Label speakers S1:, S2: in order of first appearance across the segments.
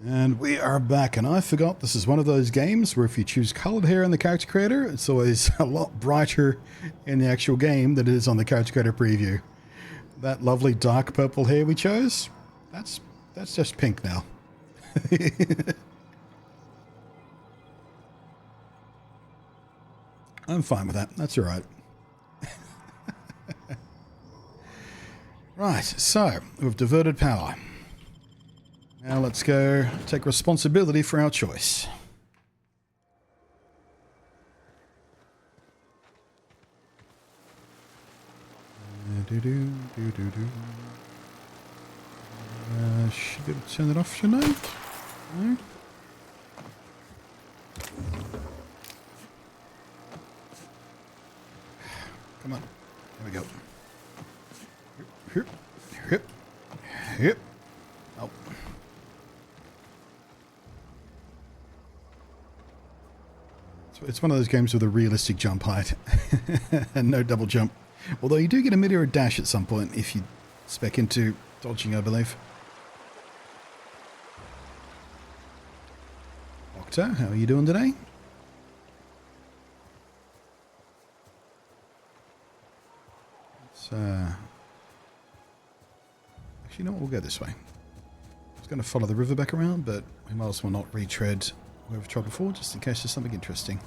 S1: And we are back, and I forgot this is one of those games where if you choose colored hair in the character creator, it's always a lot brighter in the actual game than it is on the character creator preview. That lovely dark purple hair we chose, that's just pink now. I'm fine with that. That's all right. Right, so we've diverted power. Now let's go take responsibility for our choice. Should be able to turn it off, shouldn't I? No? Come on. There we go. Yep. Oh. It's one of those games with a realistic jump height and no double jump. Although you do get a mid-air dash at some point if you spec into dodging, I believe. Doctor, how are you doing today? Let's, actually, no, we'll go this way. I was going to follow the river back around, but we might as well not retread where we've tried before, just in case there's something interesting.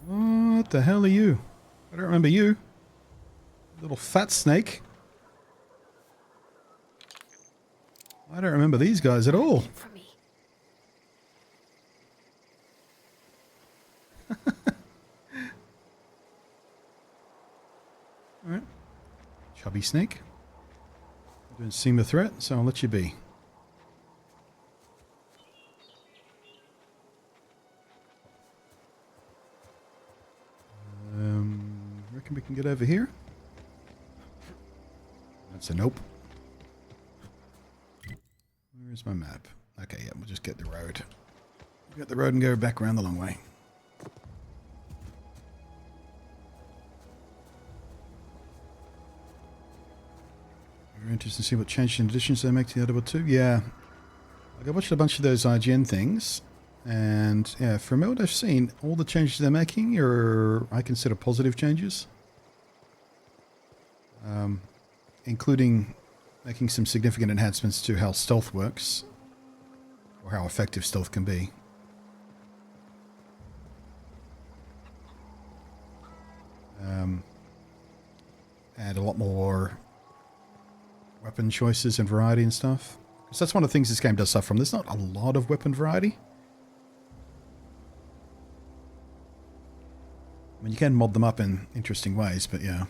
S1: What the hell are you? I don't remember you. Little fat snake. I don't remember these guys at all. Alright. Chubby snake. Don't seem a threat, so I'll let you be. Reckon we can get over here? That's a nope. Where's my map? Okay, yeah, we'll just get the road. We'll get the road and go back around the long way. Very interesting to see what changes and additions they make to the other two. Yeah. Like I watched a bunch of those IGN things. And yeah, from what I've seen, all the changes they're making are, I consider, positive changes. Including making some significant enhancements to how stealth works. Or how effective stealth can be. And a lot more weapon choices and variety and stuff. Because that's one of the things this game does suffer from. There's not a lot of weapon variety. I mean, you can mod them up in interesting ways, but yeah.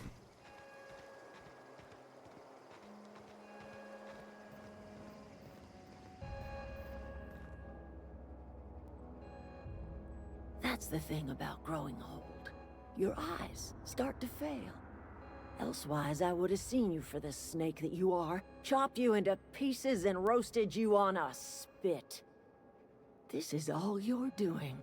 S2: That's the thing about growing old. Your eyes start to fail. Elsewise, I would have seen you for the snake that you are, chopped you into pieces and roasted you on a spit. This is all you're doing.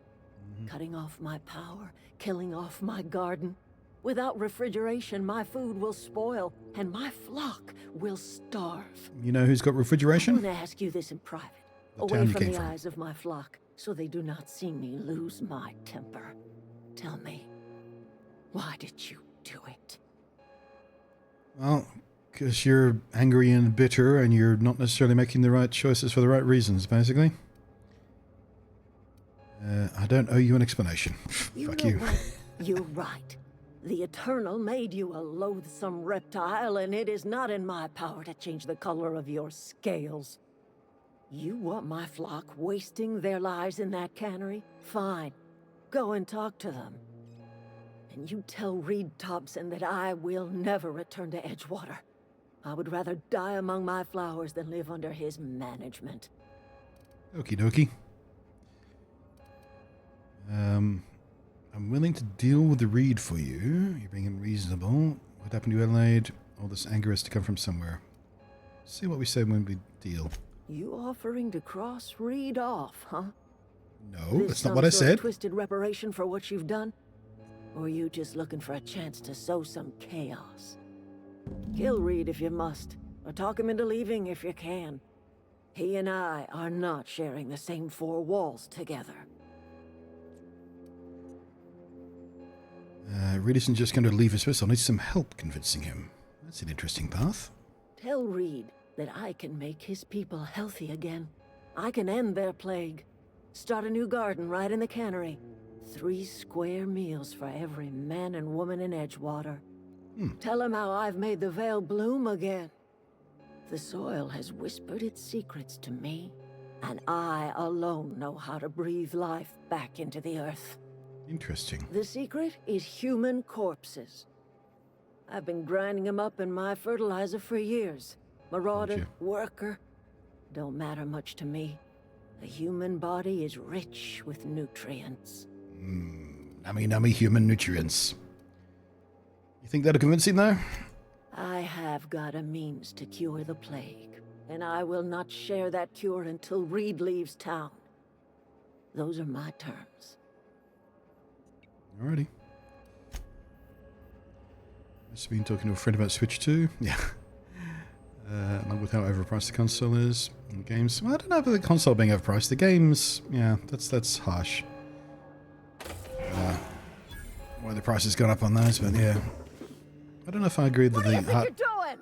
S2: Cutting off my power, killing off my garden. Without refrigeration, my food will spoil, and my flock will starve.
S1: You know who's got refrigeration?
S2: I'm going to ask you this in private, away from the eyes of my flock, so they do not see me lose my temper. Tell me, why did you do it?
S1: Well, because you're angry and bitter, and you're not necessarily making the right choices for the right reasons, basically. I don't owe you an explanation. Fuck you.
S2: You're right. The Eternal made you a loathsome reptile, and it is not in my power to change the color of your scales. You want my flock wasting their lives in that cannery? Fine. Go and talk to them. And you tell Reed Thompson that I will never return to Edgewater. I would rather die among my flowers than live under his management.
S1: Okie dokie. I'm willing to deal with the Reed for you. You're being unreasonable. What happened to Adelaide? All this anger has to come from somewhere. See what we say when we deal.
S2: You offering to cross Reed off, huh?
S1: No, that's not what I said.
S2: Twisted reparation for what you've done? Or are you just looking for a chance to sow some chaos? Kill Reed if you must, or talk him into leaving if you can. He and I are not sharing the same four walls together.
S1: Reed isn't just going to leave his first. I'll need some help convincing him. That's an interesting path.
S2: Tell Reed that I can make his people healthy again. I can end their plague. Start a new garden right in the cannery. 3 square meals for every man and woman in Edgewater. Tell him how I've made the Vale bloom again. The soil has whispered its secrets to me, and I alone know how to breathe life back into the earth.
S1: Interesting.
S2: The secret is human corpses. I've been grinding them up in my fertilizer for years. Marauder, worker, don't matter much to me. The human body is rich with nutrients.
S1: Nummy human nutrients. You think that'll convince him, though?
S2: I have got a means to cure the plague, and I will not share that cure until Reed leaves town. Those are my terms.
S1: Alrighty. Must have been talking to a friend about Switch 2. Yeah. Along with how overpriced the console is. And games. Well, I don't know about the console being overpriced. The games, yeah, that's harsh. Why the price has gone up on those, but yeah. I don't know if I agree that
S2: what do you think you're doing?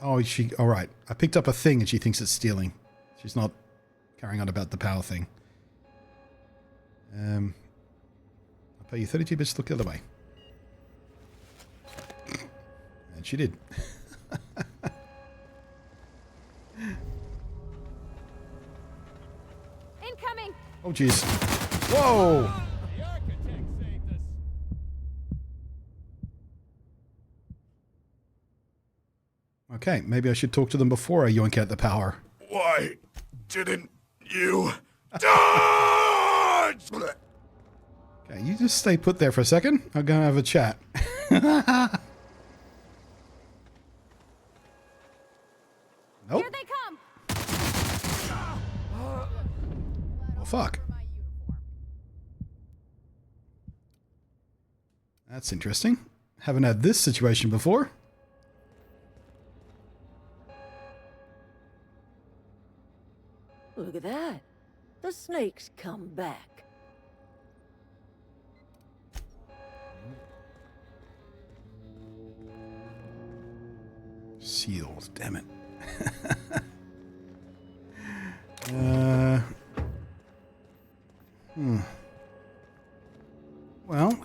S1: Oh, alright. I picked up a thing and she thinks it's stealing. She's not carrying on about the power thing. I'll pay you 32 bits to look the other way. And she did.
S3: Incoming!
S1: Oh, jeez. Whoa!
S4: The architect saved us.
S1: Okay, maybe I should talk to them before I yoink out the power.
S5: Why didn't you dodge?
S1: Okay, you just stay put there for a second. I'm gonna have a chat. Nope.
S3: Here they come!
S1: Well, fuck. That's interesting. Haven't had this situation before.
S2: Look at that. The snake's come back.
S1: Seals, damn it. Well,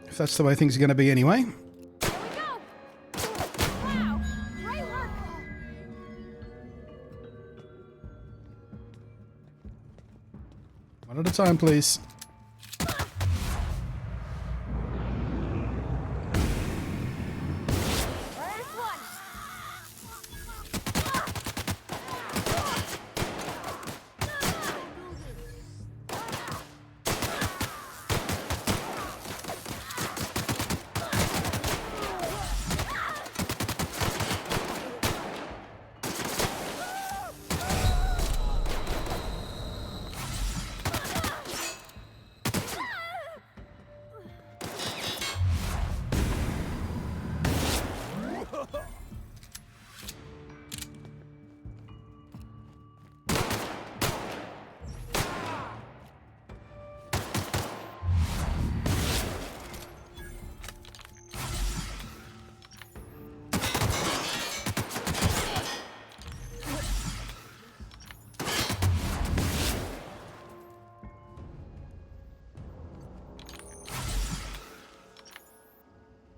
S1: if that's the way things are going to be anyway.
S3: Here we go! Wow! Great work!
S1: One at a time, please.
S3: First one!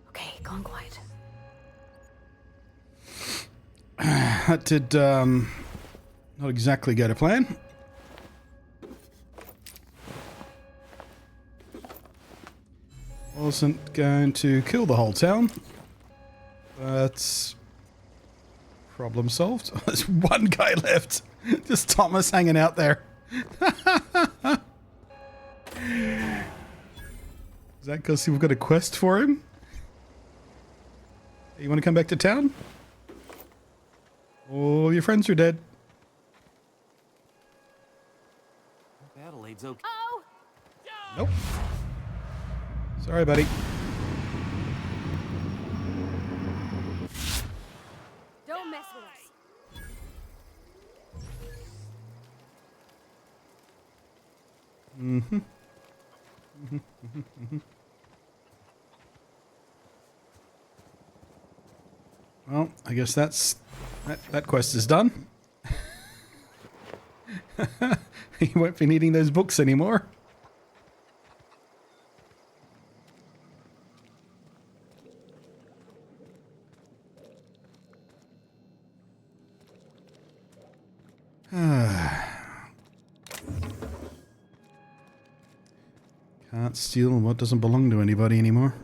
S3: Okay, gone quiet.
S1: That did not exactly go to plan. Wasn't going to kill the whole town, but problem solved. There's one guy left. Just Thomas hanging out there. Is that because we've got a quest for him? You want to come back to town? All your friends are dead.
S4: Adelaide's okay.
S3: Oh!
S1: Nope. Sorry, buddy. Mm-hmm. Well, I guess that quest is done. You won't be needing those books anymore. Can't steal what doesn't belong to anybody anymore.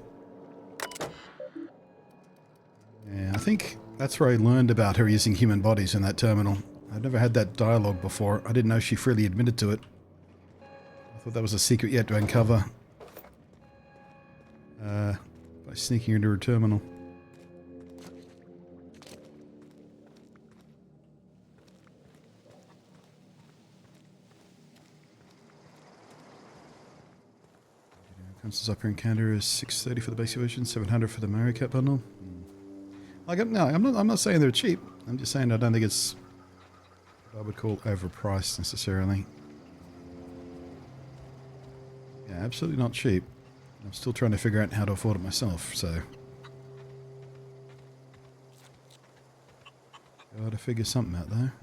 S1: Yeah, I think that's where I learned about her using human bodies in that terminal. I'd never had that dialogue before. I didn't know she freely admitted to it. I thought that was a secret yet to uncover. By sneaking into her terminal. Comes up here encounter is 630 for the basic version, 700 for the Mario Kart bundle. Like, no, I'm not saying they're cheap. I'm just saying I don't think it's what I would call overpriced necessarily. Yeah, absolutely not cheap. I'm still trying to figure out how to afford it myself, so gotta figure something out there.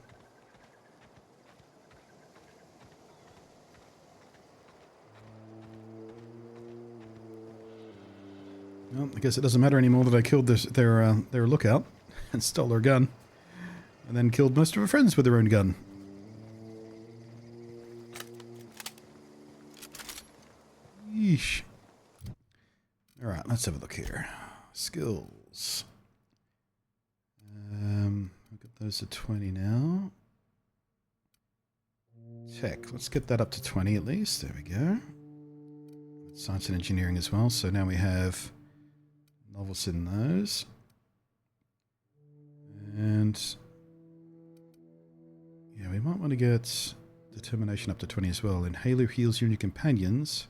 S1: Well, I guess it doesn't matter anymore that I killed their lookout and stole their gun, and then killed most of her friends with their own gun. Yeesh. All right, let's have a look here. Skills. I've got those at 20 now. Tech. Let's get that up to 20 at least. There we go. Science and engineering as well. So now we have novels in those. And yeah, we might want to get determination up to 20 as well. And Halo heals you and your companions.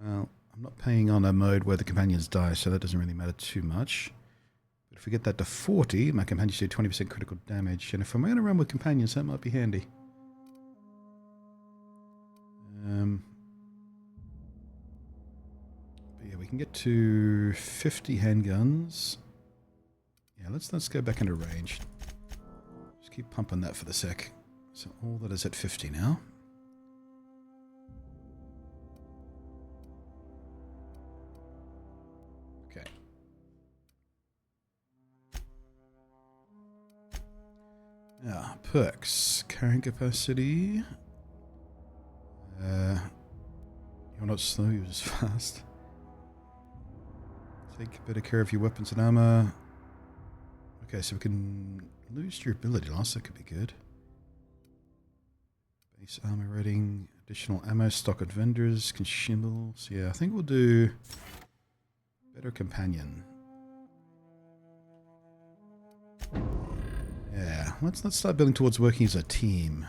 S1: Well, I'm not paying on a mode where the companions die, so that doesn't really matter too much. But if we get that to 40, my companions do 20% critical damage. And if I'm going to run with companions, that might be handy. But yeah, we can get to 50 handguns. Yeah, let's go back into range. Just keep pumping that for the sec. So all that is at 50 now. Okay. Ah, perks. Carrying capacity. You're not slow, you're just fast. Take better care of your weapons and armor. Okay, so we can lose durability loss, that could be good. Base armor rating, additional ammo stock at vendors, consumables. Yeah, I think we'll do better companion. Yeah, let's start building towards working as a team.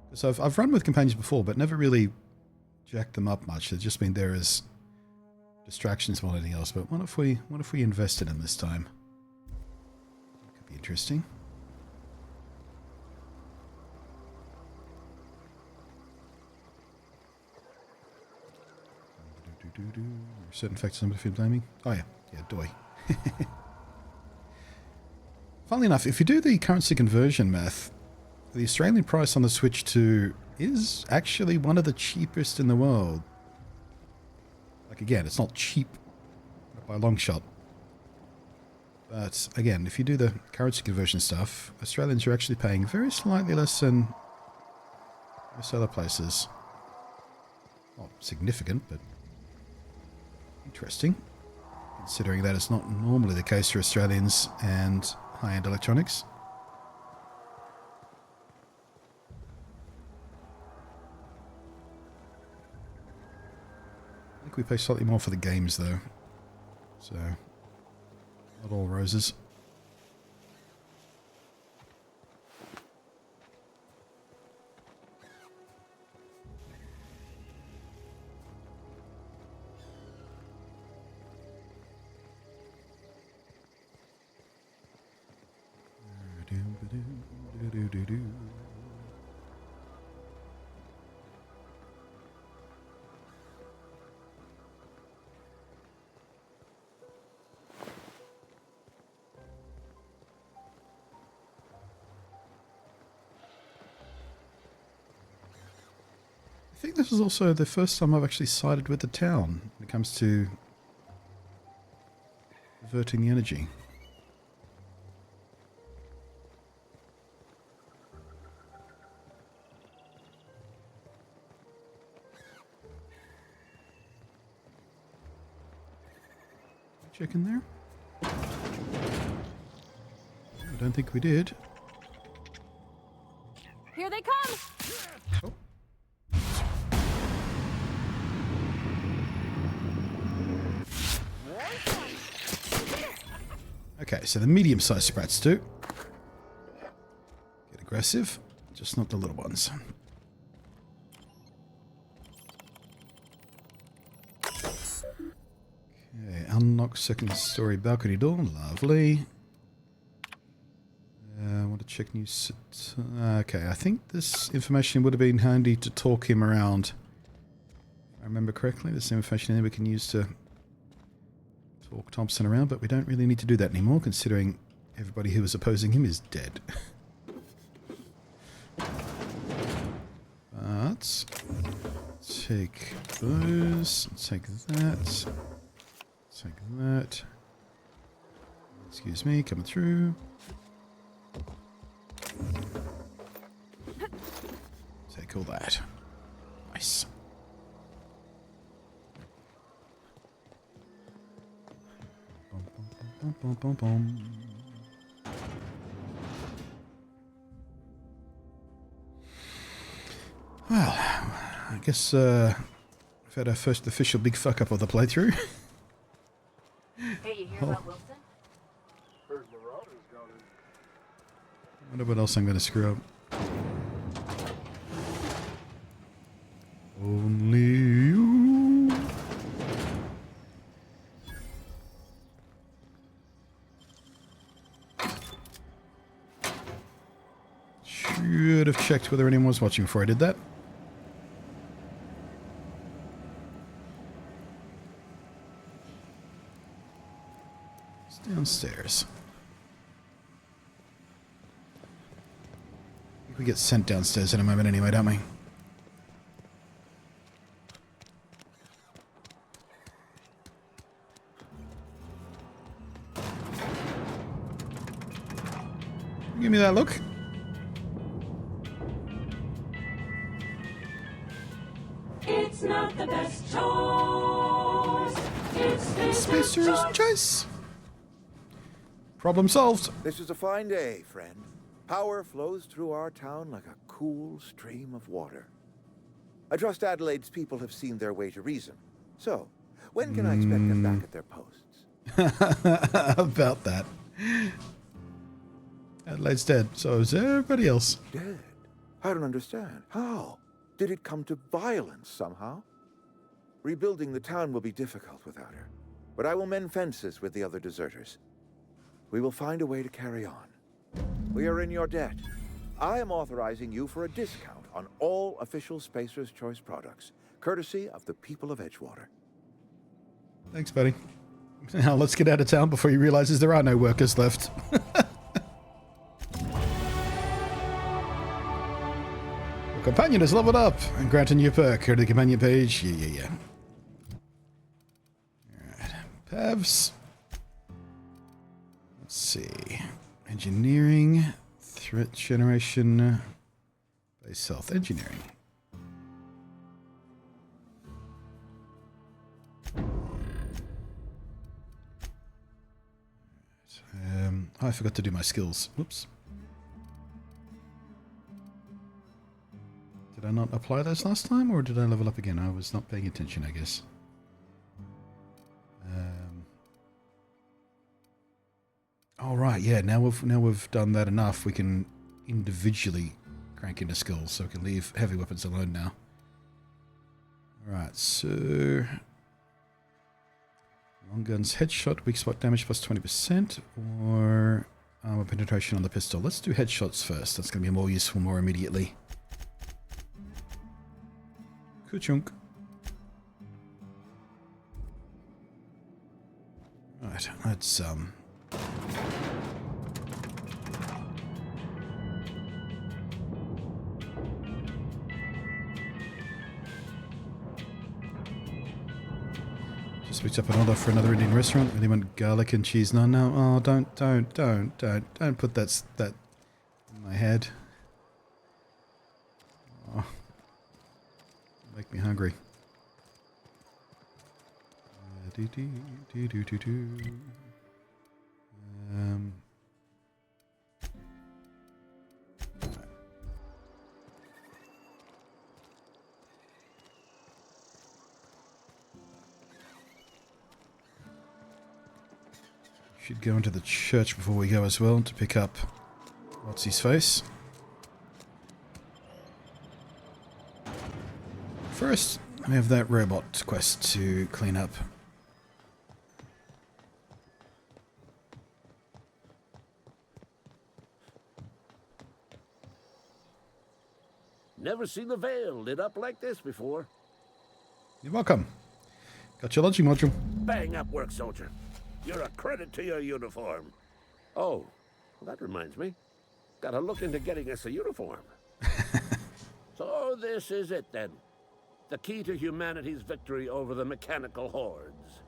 S1: Because I've run with companions before, but never really jacked them up much. They've just been there as distractions more than anything else. But what if we invested in this time? Could be interesting. Certain factors I'm blaming. Oh yeah, Doi. Funnily enough, if you do the currency conversion math, the Australian price on the Switch 2 is actually one of the cheapest in the world. Like, again, it's not cheap by a long shot. But, again, if you do the currency conversion stuff, Australians are actually paying very slightly less than most other places. Not significant, but interesting. Considering that it's not normally the case for Australians and high-end electronics. I think we pay slightly more for the games, though. So, not all roses. I think this is also the first time I've actually sided with the town when it comes to diverting the energy. Check in there? I don't think we did.
S3: Here they come!
S1: Oh. Okay, so the medium-sized sprats do get aggressive, just not the little ones. Okay, unlock second story balcony door, lovely. I want to check new... Okay, I think this information would have been handy to talk him around. If I remember correctly, this information here we can use to talk Thompson around, but we don't really need to do that anymore, considering everybody who was opposing him is dead. But... take those, take that, take that. Excuse me, coming through. Take all that. Nice. Bum, bum, bum, bum, bum. Well, I guess we've had our first official big fuck up of the playthrough.
S3: Hey, you hear about Wilson?
S1: I wonder what else I'm going to screw up. Only you. Should have checked whether anyone was watching before I did that. It's downstairs. We get sent downstairs in a moment anyway, don't we? Give me that look.
S6: It's not the best choice. It's
S1: Spacer's choice. Problem solved.
S7: This is a fine day, friend. Power flows through our town like a cool stream of water. I trust Adelaide's people have seen their way to reason. So, when can I expect them back at their posts?
S1: About that. Adelaide's dead, so is everybody else.
S7: Dead? I don't understand. How? Did it come to violence somehow? Rebuilding the town will be difficult without her. But I will mend fences with the other deserters. We will find a way to carry on. We are in your debt. I am authorizing you for a discount on all official Spacer's Choice products, courtesy of the people of Edgewater.
S1: Thanks, buddy. Now let's get out of town before he realizes there are no workers left. Your companion has leveled up and grant a new perk. Go to the companion page. Yeah. Alright. Pavs. Let's see. Engineering. Threat generation. Base health. Engineering. I forgot to do my skills. Whoops. Did I not apply those last time, or did I level up again? I was not paying attention, I guess. All right, yeah. Now we've done that enough. We can individually crank into skills, so we can leave heavy weapons alone now. All right, so long guns headshot, weak spot damage plus 20%, or armor penetration on the pistol. Let's do headshots first. That's going to be more useful more immediately. Ka-chunk. Right, let's picked up an order for another Indian restaurant. Really want garlic and cheese naan now. Oh, don't put that in my head. Oh, make me hungry. Should go into the church before we go as well to pick up what's his face. First, we have that robot quest to clean up.
S8: Never seen the Vale lit up like this before.
S1: You're welcome. Got your lodging module.
S8: Bang up work, soldier. You're a credit to your uniform. Oh, well, that reminds me. Gotta look into getting us a uniform. So this is it then. The key to humanity's victory over the mechanical hordes.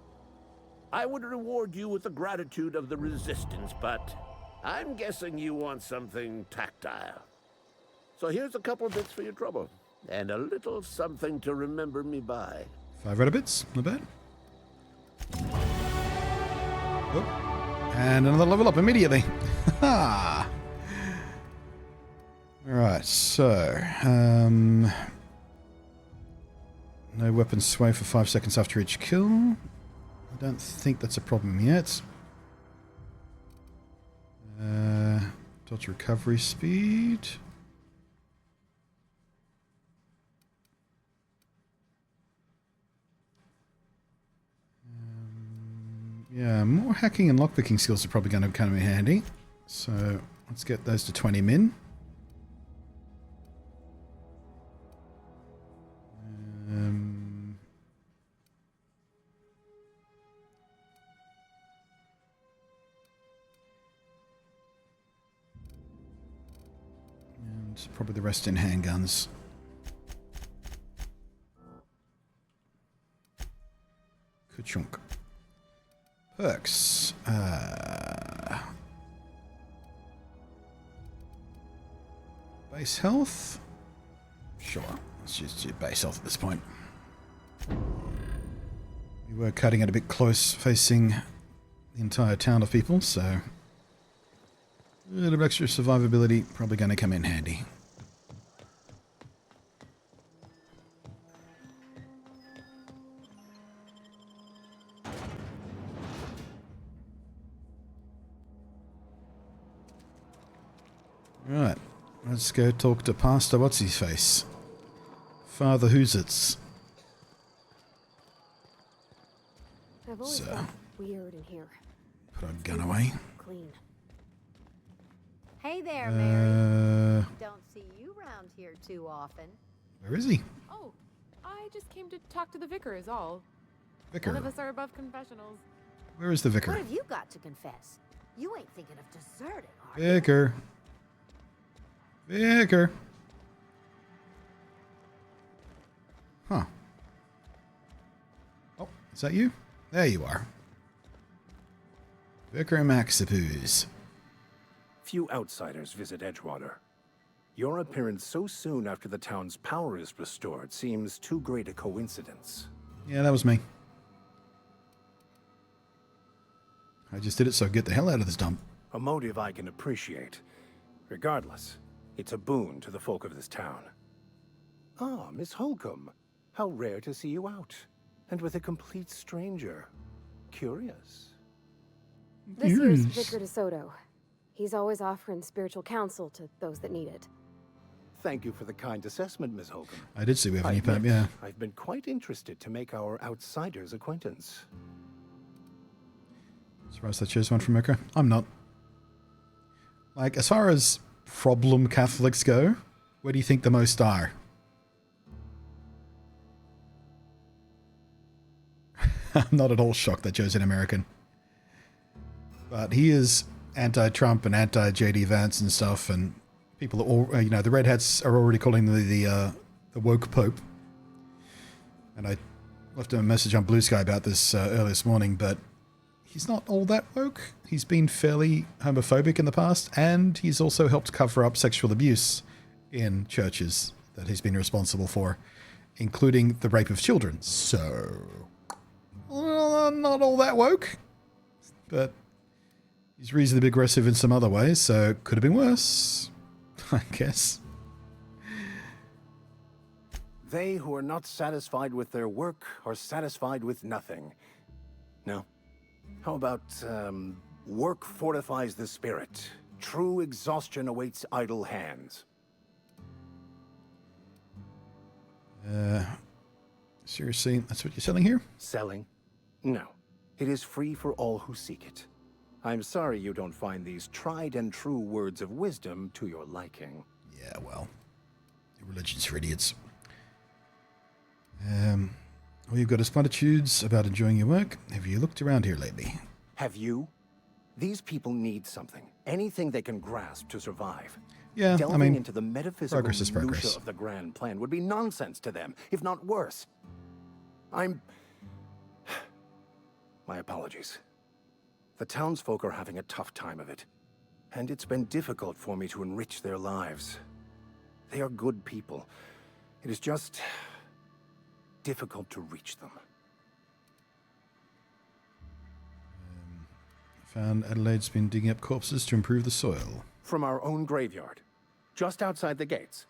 S8: I would reward you with the gratitude of the resistance, but I'm guessing you want something tactile. So here's a couple bits for your trouble, and a little something to remember me by.
S1: 5 red bits, not bad. Oh, and another level up immediately. Ha! Alright, so no weapon sway for 5 seconds after each kill. I don't think that's a problem yet. Dodge recovery speed. Yeah, more hacking and lockpicking skills are probably going to come in handy. So let's get those to 20 min. And probably the rest in handguns. Ka-chunk. Perks. Base health? Sure. Let's just do base health at this point. We were cutting it a bit close facing the entire town of people, so a bit of extra survivability probably going to come in handy. Right, let's go talk to Pastor What's-His-Face. Father Who's-Its.
S3: I've always felt weird in here.
S1: Put our gun away.
S3: Clean. Hey there, Mary.
S9: Don't see you around here too often.
S1: Where is he?
S10: Oh, I just came to talk to the vicar is all.
S1: Vicar.
S10: None of us are above confessionals.
S1: Where is the vicar?
S9: What have you got to confess? You ain't thinking of deserting, are you?
S1: Vicar. Vicar. Huh. Oh, is that you? There you are. Vicar Maxipus.
S11: Few outsiders visit Edgewater. Your appearance so soon after the town's power is restored seems too great a coincidence.
S1: Yeah, that was me. I just did it so I get the hell out of this dump.
S11: A motive I can appreciate. Regardless, it's a boon to the folk of this town. Ah, Miss Holcomb. How rare to see you out. And with a complete stranger. Curious.
S3: This here's Vicar DeSoto. He's always offering spiritual counsel to those that need it.
S11: Thank you for the kind assessment, Miss Holcomb.
S1: I did see we have an EPAP, yeah.
S11: I've been quite interested to make our outsider's acquaintance.
S1: Surprised I chose one from Vicar. I'm not. Like, as far as problem Catholics go, where do you think the most are? I'm not at all shocked that Joe's an American. But he is anti-Trump and anti-JD Vance and stuff, and people are all, you know, the Red Hats are already calling the woke Pope. And left him a message on Blue Sky about this earlier this morning, but he's not all that woke. He's been fairly homophobic in the past, and he's also helped cover up sexual abuse in churches that he's been responsible for, including the rape of children. So, not all that woke, but he's reasonably aggressive in some other ways, so could have been worse, I guess.
S11: They who are not satisfied with their work are satisfied with nothing. No? How about, work fortifies the spirit. True exhaustion awaits idle hands.
S1: Seriously, that's what you're selling here?
S11: Selling? No. It is free for all who seek it. I'm sorry you don't find these tried and true words of wisdom to your liking.
S1: Yeah, well, religion's for idiots. Well, you've got his platitudes about enjoying your work. Have you looked around here lately?
S11: Have you? These people need something. Anything they can grasp to survive.
S1: Yeah,
S11: Delving
S1: I mean,
S11: into the metaphysical
S1: progress is
S11: minutia
S1: progress.
S11: of the grand plan would be nonsense to them, if not worse. My apologies. The townsfolk are having a tough time of it, and it's been difficult for me to enrich their lives. They are good people. It is just difficult to reach them.
S1: Found Adelaide's been digging up corpses to improve the soil.
S11: From our own graveyard, just outside the gates.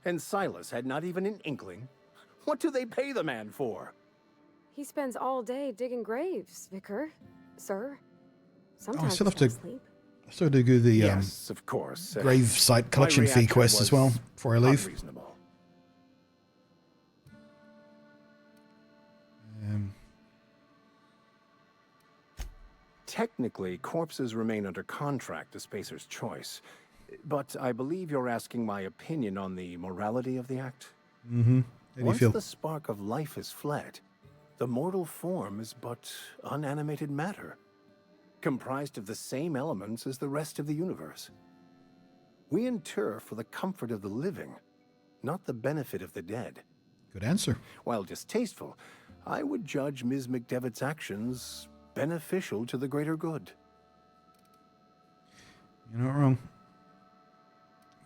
S11: And Silas had not even an inkling. What do they pay the man for?
S3: He spends all day digging graves, Vicar. Sir. Sometimes
S1: I still have
S3: he
S1: to
S3: can't sleep.
S1: I still do the
S11: Yes, of course.
S1: grave site collection
S11: My
S1: fee
S11: reaction
S1: quest as well
S11: was
S1: before I leave.
S11: unreasonable. Technically, corpses remain under contract to Spacer's Choice, but I believe you're asking my opinion on the morality of the act?
S1: Mm-hmm. How do you
S11: Once
S1: feel?
S11: the spark of life is fled, the mortal form is but unanimated matter, comprised of the same elements as the rest of the universe. We inter for the comfort of the living, not the benefit of the dead.
S1: Good answer.
S11: While distasteful, I would judge Ms. McDevitt's actions beneficial to the greater good.
S1: You're not wrong.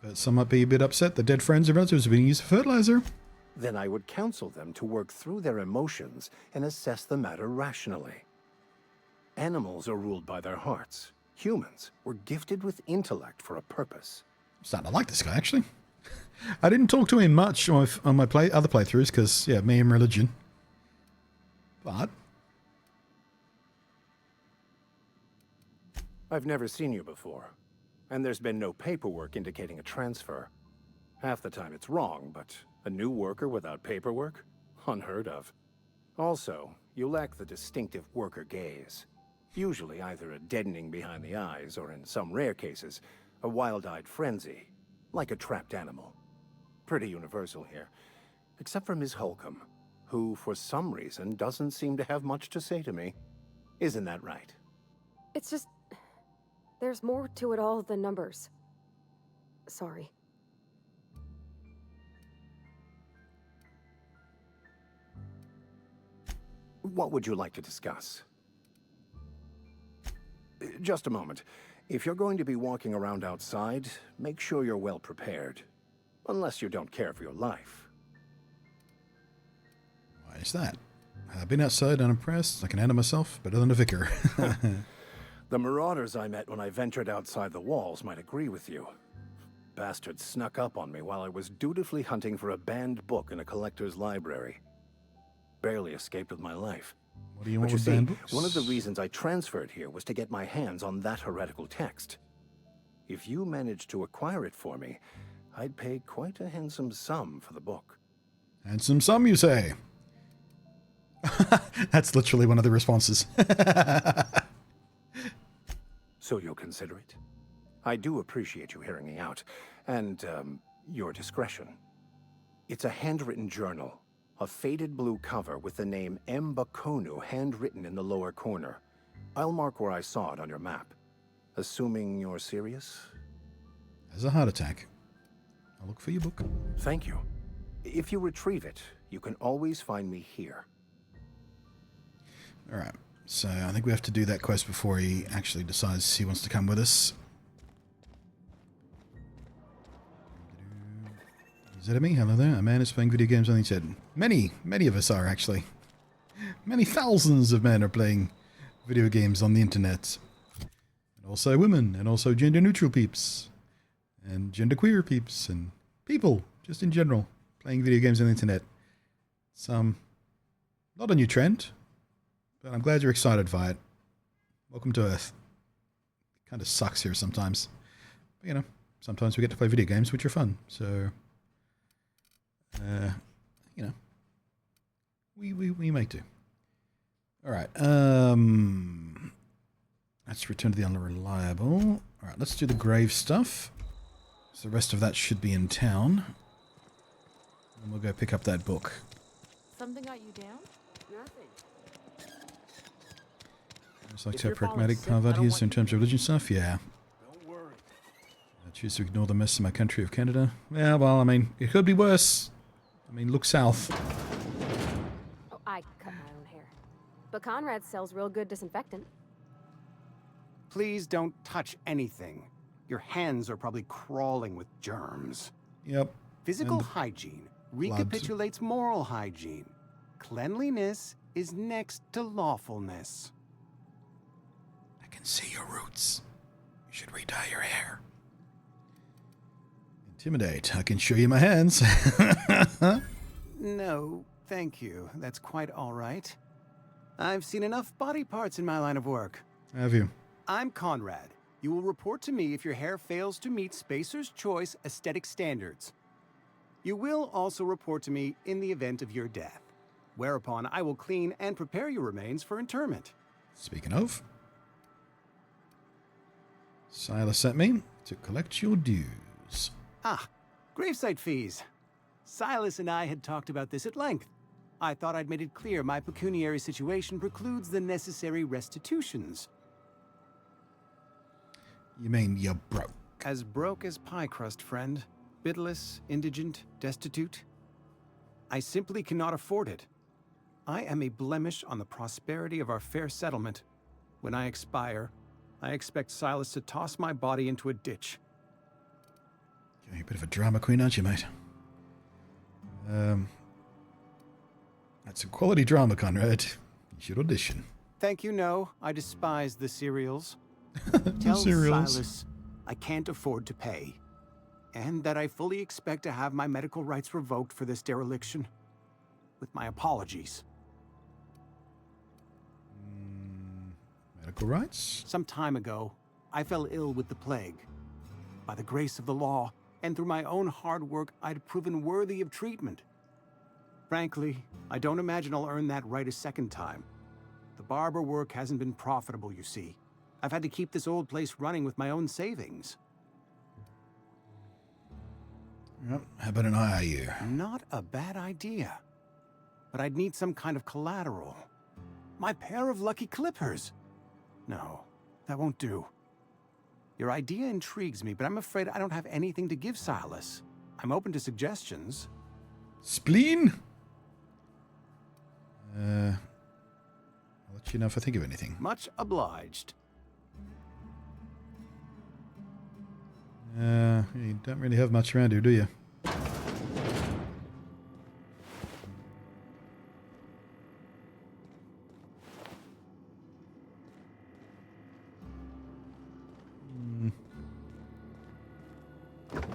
S1: But some might be a bit upset that dead friends and relatives are being used for fertilizer.
S11: Then I would counsel them to work through their emotions and assess the matter rationally. Animals are ruled by their hearts. Humans were gifted with intellect for a purpose.
S1: I'm starting to like this guy, actually. I didn't talk to him much on my other playthroughs because, yeah, me and religion. But
S11: I've never seen you before, and there's been no paperwork indicating a transfer. Half the time it's wrong, but a new worker without paperwork? Unheard of. Also, you lack the distinctive worker gaze. Usually either a deadening behind the eyes, or in some rare cases, a wild-eyed frenzy, like a trapped animal. Pretty universal here, except for Ms. Holcomb, who for some reason doesn't seem to have much to say to me. Isn't that right?
S3: It's just... there's more to it all than numbers. Sorry.
S11: What would you like to discuss? Just a moment. If you're going to be walking around outside, make sure you're well prepared. Unless you don't care for your life.
S1: why is that? I've been outside unimpressed. I can handle myself better than a vicar.
S11: The marauders I met when I ventured outside the walls might agree with you. Bastards snuck up on me while I was dutifully hunting for a banned book in a collector's library. Barely escaped with my life.
S1: What do you
S11: But
S1: want
S11: you
S1: with
S11: see,
S1: banned books?
S11: one of the reasons I transferred here was to get my hands on that heretical text. If you managed to acquire it for me, I'd pay quite a handsome sum for the book.
S1: Handsome sum, you say? That's literally one of the responses.
S11: So you'll consider it? I do appreciate you hearing me out, and, your discretion. It's a handwritten journal, a faded blue cover with the name M. Bakonu handwritten in the lower corner. I'll mark where I saw it on your map. Assuming you're serious?
S1: Has a heart attack. I'll look for your book.
S11: Thank you. If you retrieve it, you can always find me here.
S1: Alright, so I think we have to do that quest before he actually decides he wants to come with us. Is that me? Hello there. A man is playing video games on the internet. Many of us are, actually. Many thousands of men are playing video games on the internet. And also women, and also gender-neutral peeps. And genderqueer peeps, and people, just in general, playing video games on the internet. It's, not a new trend, but I'm glad you're excited by it. Welcome to Earth. It kind of sucks here sometimes. But, you know, sometimes we get to play video games, which are fun, so... you know, we make do. Alright, let's return to the unreliable. Alright, let's do the grave stuff. So the rest of that should be in town. And we'll go pick up that book.
S10: Something got you down?
S9: Nothing.
S1: It's like how pragmatic Parvati is in terms of religion stuff, yeah.
S8: Don't worry.
S1: I choose to ignore the mess in my country of Canada. Yeah, well, I mean, it could be worse. I mean, look south.
S3: Oh, I cut my own hair. But Conrad sells real good disinfectant.
S12: Please don't touch anything. Your hands are probably crawling with germs.
S1: Yep.
S12: Physical
S1: And
S12: hygiene
S1: blood.
S12: recapitulates moral hygiene. Cleanliness is next to lawfulness.
S1: I can see your roots. You should re-dye your hair. Intimidate. I can show you my hands.
S12: No, thank you. That's quite all right. I've seen enough body parts in my line of work.
S1: Have you?
S12: I'm Conrad. You will report to me if your hair fails to meet Spacer's Choice aesthetic standards. You will also report to me in the event of your death, whereupon I will clean and prepare your remains for interment.
S1: Speaking of, Silas sent me to collect your dues.
S12: Ah, gravesite fees. Silas and I had talked about this at length. I thought I'd made it clear my pecuniary situation precludes the necessary restitutions.
S1: You mean you're broke?
S12: As broke as pie crust, friend. Bitless, indigent, destitute. I simply cannot afford it. I am a blemish on the prosperity of our fair settlement. When I expire, I expect Silas to toss my body into a ditch.
S1: You're a bit of a drama queen, aren't you, mate? That's a quality drama, Conrad. You should audition.
S12: Thank you, no. I despise the serials.
S1: The
S12: Tell
S1: serials.
S12: Silas I can't afford to pay. And that I fully expect to have my medical rights revoked for this dereliction. With my apologies.
S1: Medical rights?
S12: Some time ago, I fell ill with the plague. By the grace of the law, and through my own hard work, I'd proven worthy of treatment. Frankly, I don't imagine I'll earn that right a second time. The barber work hasn't been profitable, you see. I've had to keep this old place running with my own savings.
S1: Yep. How about an IOU?
S12: Not a bad idea. But I'd need some kind of collateral. My pair of lucky clippers. No, that won't do. Your idea intrigues me, but I'm afraid I don't have anything to give Silas. I'm open to suggestions.
S1: Spleen? I'll let you know if I think of anything.
S12: Much obliged.
S1: You don't really have much around here, do you?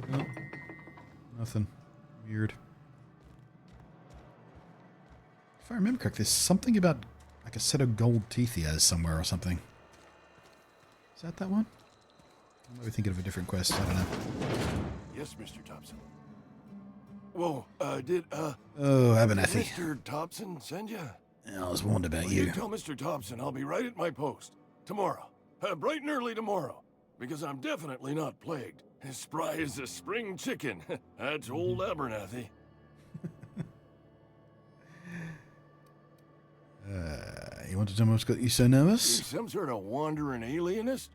S1: Nope. Nothing. Weird. If I remember correctly, there's something about like a set of gold teeth he has somewhere or something. Is that one? I might be thinking of a different quest. I don't know.
S5: Yes, Mr. Thompson. Whoa, oh,
S1: Abernathy.
S5: Did Mr. Thompson send you?
S1: Yeah, I was warned about
S5: Well,
S1: you.
S5: tell Mr. Thompson I'll be right at my post. Tomorrow. Bright and early tomorrow. Because I'm definitely not plagued. As spry as a spring chicken. That's old Abernathy.
S1: You want to tell me what's got you so nervous?
S5: You some sort of wandering alienist?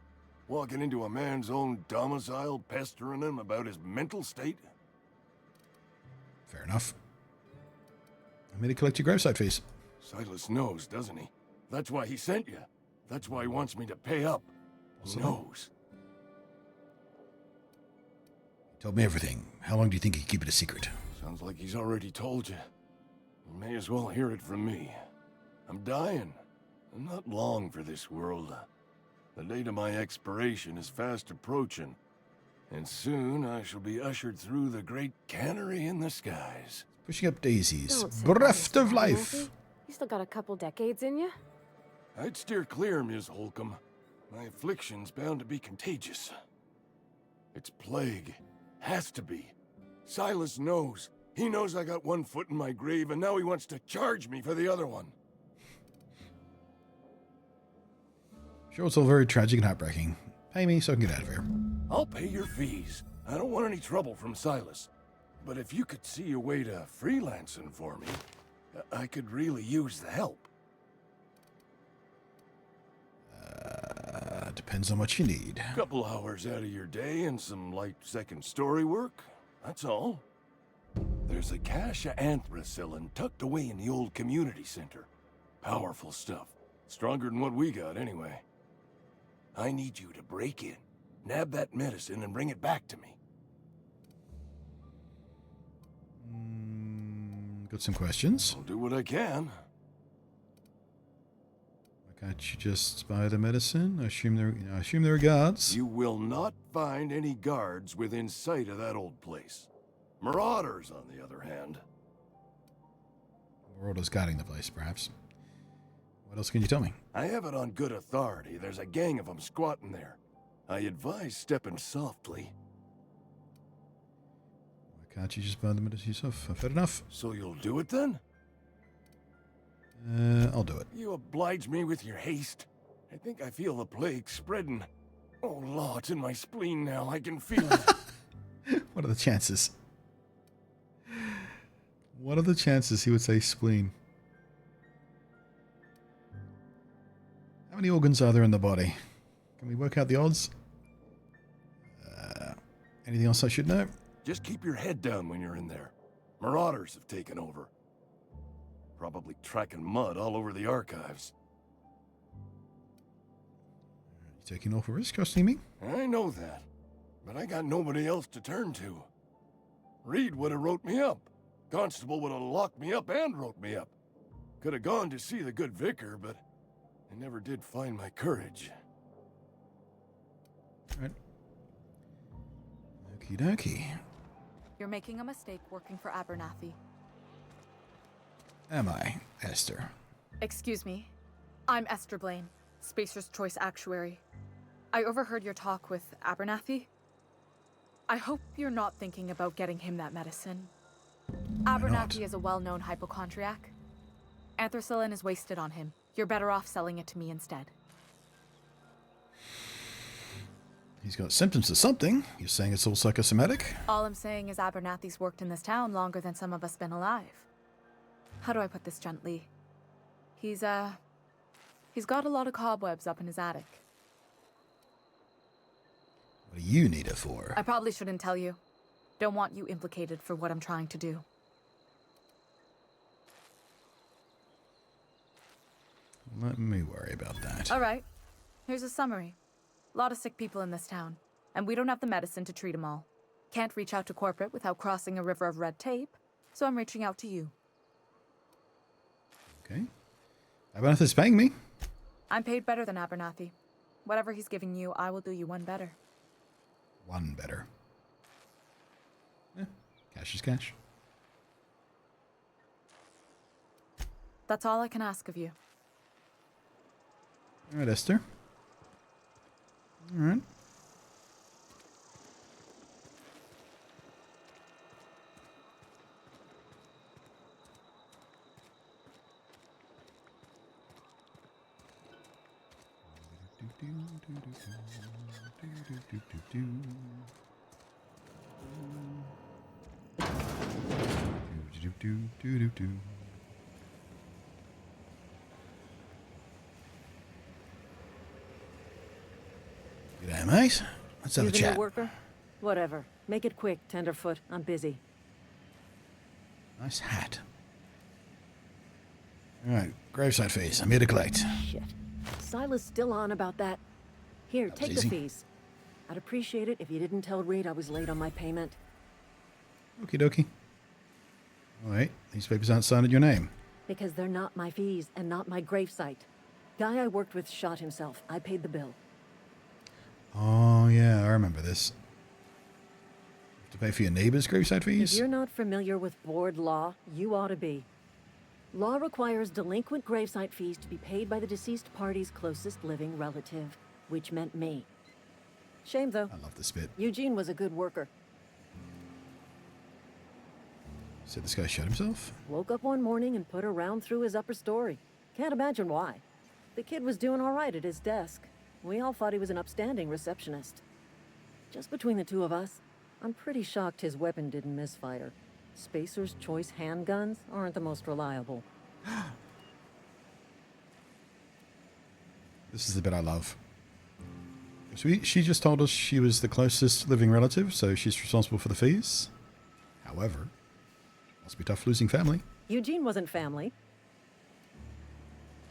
S5: Walking into a man's own domicile, pestering him about his mental state?
S1: Fair enough. I'm here to collect your gravesite fees.
S5: Silas knows, doesn't he? That's why he sent you. That's why he wants me to pay up. He knows.
S1: He told me everything. How long do you think he'd keep it a secret?
S5: Sounds like he's already told you. You may as well hear it from me. I'm dying. I'm not long for this world. The date of my expiration is fast approaching. And soon I shall be ushered through the great cannery in the skies.
S1: Pushing up daisies.
S3: Don't say
S1: Bereft
S3: that,
S1: of
S3: Mr.
S1: life.
S3: Abernathy. You still got a couple decades in you?
S5: I'd steer clear, Ms. Holcomb. My affliction's bound to be contagious. It's plague. Has to be. Silas knows. He knows I got one foot in my grave, and now he wants to charge me for the other one.
S1: Sure, it's all very tragic and heartbreaking. Pay me so I can get out of here.
S5: I'll pay your fees. I don't want any trouble from Silas. But if you could see a way to freelancing for me, I could really use the help.
S1: Depends on what you need.
S5: Couple hours out of your day and some light second story work. That's all. There's a cache of anthracillin tucked away in the old community center. Powerful stuff. Stronger than what we got, anyway. I need you to break in, nab that medicine, and bring it back to me.
S1: Got some questions.
S5: I'll do what I can.
S1: Why can't you just buy the medicine? I assume there are guards.
S5: You will not find any guards within sight of that old place. Marauders, on the other hand.
S1: Marauders guarding the place, perhaps. What else can you tell me?
S5: I have it on good authority. There's a gang of them squatting there. I advise stepping softly.
S1: Why can't you just buy the medicine yourself? I've had enough.
S5: So you'll do it then?
S1: I'll do it.
S5: You oblige me with your haste. I think I feel the plague spreading. Oh, Law, it's in my spleen now. I can feel it.
S1: What are the chances? What are the chances he would say spleen? How many organs are there in the body? Can we work out the odds? Anything else I should know?
S5: Just keep your head down when you're in there. Marauders have taken over. Probably tracking mud all over the archives.
S1: You taking awful risk, trusting me?
S5: I know that, but I got nobody else to turn to. Reed would have wrote me up. Constable would have locked me up and wrote me up. Could have gone to see the good vicar, but I never did find my courage.
S1: All right. Okie dokie.
S10: You're making a mistake working for Abernathy.
S1: Am I, Esther?
S10: Excuse me. I'm Esther Blaine, Spacer's Choice Actuary. I overheard your talk with Abernathy. I hope you're not thinking about getting him that medicine. Abernathy is a well-known hypochondriac. Anthracillin is wasted on him. You're better off selling it to me instead.
S1: He's got symptoms of something. You're saying it's all psychosomatic?
S10: All I'm saying is Abernathy's worked in this town longer than some of us been alive. How do I put this gently? He's got a lot of cobwebs up in his attic.
S1: What do you need it for?
S10: I probably shouldn't tell you. Don't want you implicated for what I'm trying to do.
S1: Let me worry about that.
S10: All right. Here's a summary. A lot of sick people in this town, and we don't have the medicine to treat them all. Can't reach out to corporate without crossing a river of red tape, so I'm reaching out to you.
S1: Okay. Abernathy's paying me.
S10: I'm paid better than Abernathy. Whatever he's giving you, I will do you one better.
S1: One better. Cash is cash.
S10: That's all I can ask of you.
S1: All right, Esther. All right. G'day, mate. Let's have a
S2: You the
S1: chat.
S2: new worker? Whatever. Make it quick, Tenderfoot. I'm busy.
S1: Nice hat. Alright, gravesite fees. I'm here to collect.
S2: Shit. Silas still on about that? Here,
S1: That was
S2: take
S1: easy.
S2: the fees. I'd appreciate it if you didn't tell Reed I was late on my payment.
S1: Okie dokie. Alright, these papers aren't signed in your name.
S2: Because they're not my fees and not my gravesite. Guy I worked with shot himself. I paid the bill.
S1: Oh, yeah, I remember this. To pay for your neighbor's gravesite fees?
S2: If you're not familiar with board law, you ought to be. Law requires delinquent gravesite fees to be paid by the deceased party's closest living relative, which meant me. Shame, though.
S1: I love this bit.
S2: Eugene was a good worker.
S1: So this guy shot himself?
S2: Woke up one morning and put a round through his upper story. Can't imagine why. The kid was doing all right at his desk. We all thought he was an upstanding receptionist. Just between the two of us, I'm pretty shocked his weapon didn't misfire. Spacer's Choice handguns aren't the most reliable.
S1: This is the bit I love. So she just told us she was the closest living relative, so she's responsible for the fees. However, must be tough losing family.
S2: Eugene wasn't family.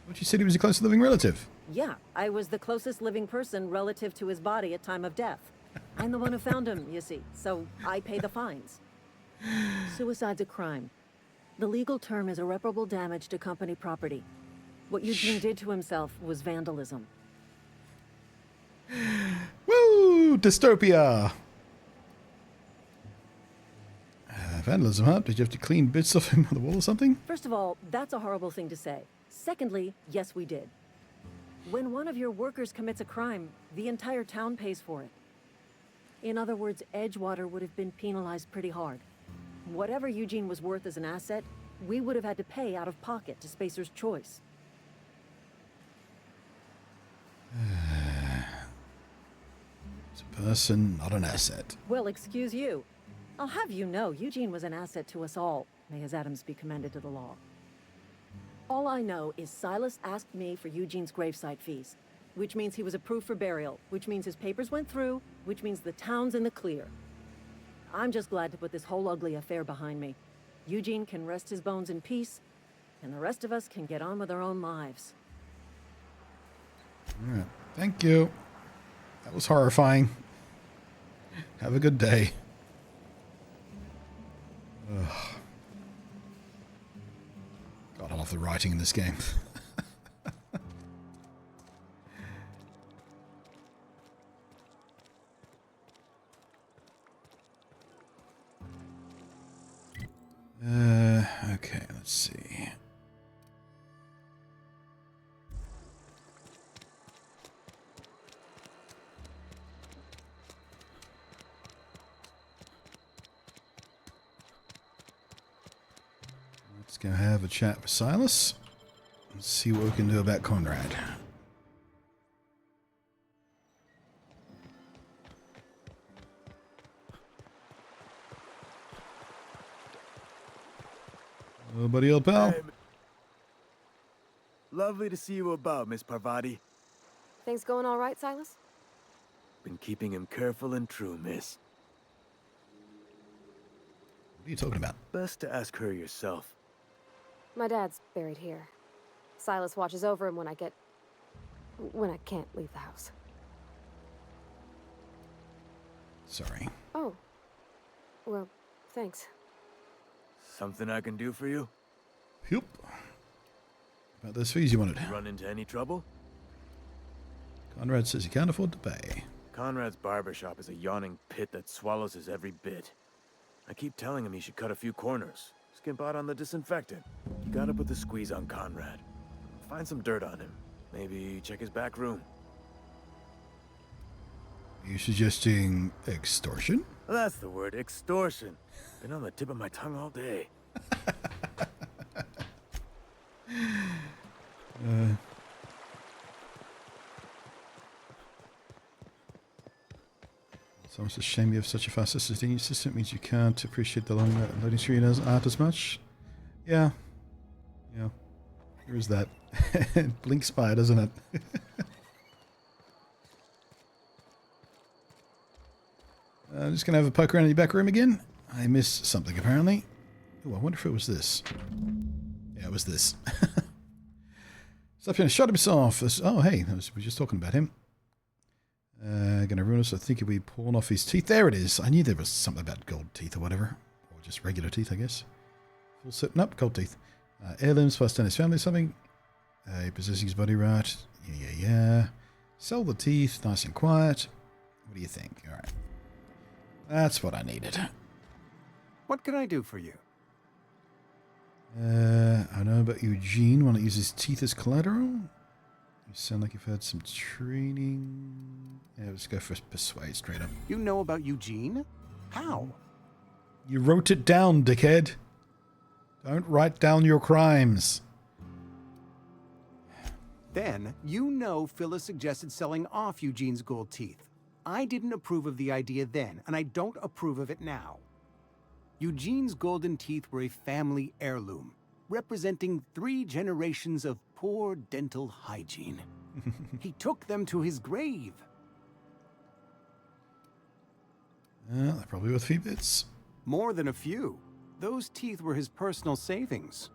S1: But you said he was the closest living relative.
S2: Yeah, I was the closest living person relative to his body at time of death. I'm the one who found him, you see, so I pay the fines. Suicide's a crime. The legal term is irreparable damage to company property. What Eugene did to himself was vandalism.
S1: Woo! Dystopia! Vandalism, huh? Did you have to clean bits of him on the wall or something?
S2: First of all, that's a horrible thing to say. Secondly, yes, we did. When one of your workers commits a crime, the entire town pays for it. In other words, Edgewater would have been penalized pretty hard. Whatever Eugene was worth as an asset, we would have had to pay out of pocket to Spacer's Choice.
S1: It's a person, not an asset.
S2: Well, excuse you. I'll have you know, Eugene was an asset to us all. May his atoms be commended to the law. All I know is Silas asked me for Eugene's gravesite fees, which means he was approved for burial, which means his papers went through, which means the town's in the clear. I'm just glad to put this whole ugly affair behind me. Eugene can rest his bones in peace, and the rest of us can get on with our own lives.
S1: All right. Thank you. That was horrifying. Have a good day. Ugh. God, I love the writing in this game. Okay, let's see. Let's go have a chat with Silas. Let's see what we can do about Conrad. Hello, buddy, old pal.
S13: Lovely to see you about, Miss Parvati.
S3: Things going all right, Silas?
S13: Been keeping him careful and true, miss.
S1: What are you talking about?
S13: Best to ask her yourself.
S3: My dad's buried here. Silas watches over him when I can't leave the house.
S1: Sorry.
S3: Oh. Well, thanks.
S13: Something I can do for you?
S1: Yep. About those fees you wanted.
S13: Run into any trouble?
S1: Conrad says he can't afford to pay.
S13: Conrad's barbershop is a yawning pit that swallows his every bit. I keep telling him he should cut a few corners. Skimp out on the disinfectant. You gotta put the squeeze on Conrad. Find some dirt on him. Maybe check his back room.
S1: Are you suggesting extortion?
S13: That's the word, extortion. Been on the tip of my tongue all day.
S1: It's almost a shame you have such a fast assisting system. It means you can't appreciate the long loading screen art as much. Yeah. Yeah. There is that. It blinks by, doesn't it? I'm just going to have a poke around in the back room again. I missed something, apparently. Oh, I wonder if it was this. Yeah, it was this. Stop shot himself. Oh, hey, we were just talking about him. Gonna ruin us. I think he'll be pulling off his teeth. There it is. I knew there was something about gold teeth or whatever. Or just regular teeth, I guess. Full set. Nope, gold teeth. Heirlooms, passed down his family or something. Possessing his body right. Yeah. Sell the teeth, nice and quiet. What do you think? Alright. That's what I needed.
S12: What can I do for you?
S1: I know about Eugene. Want to use his teeth as collateral? You sound like you've had some training. Yeah, let's go for persuade straight up.
S12: You know about Eugene? How?
S1: You wrote it down, dickhead. Don't write down your crimes.
S12: Then, you know Phyllis suggested selling off Eugene's gold teeth. I didn't approve of the idea then, and I don't approve of it now. Eugene's golden teeth were a family heirloom, representing 3 generations of poor dental hygiene. He took them to his grave.
S1: They're probably worth a few bits.
S12: More than a few. Those teeth were his personal savings.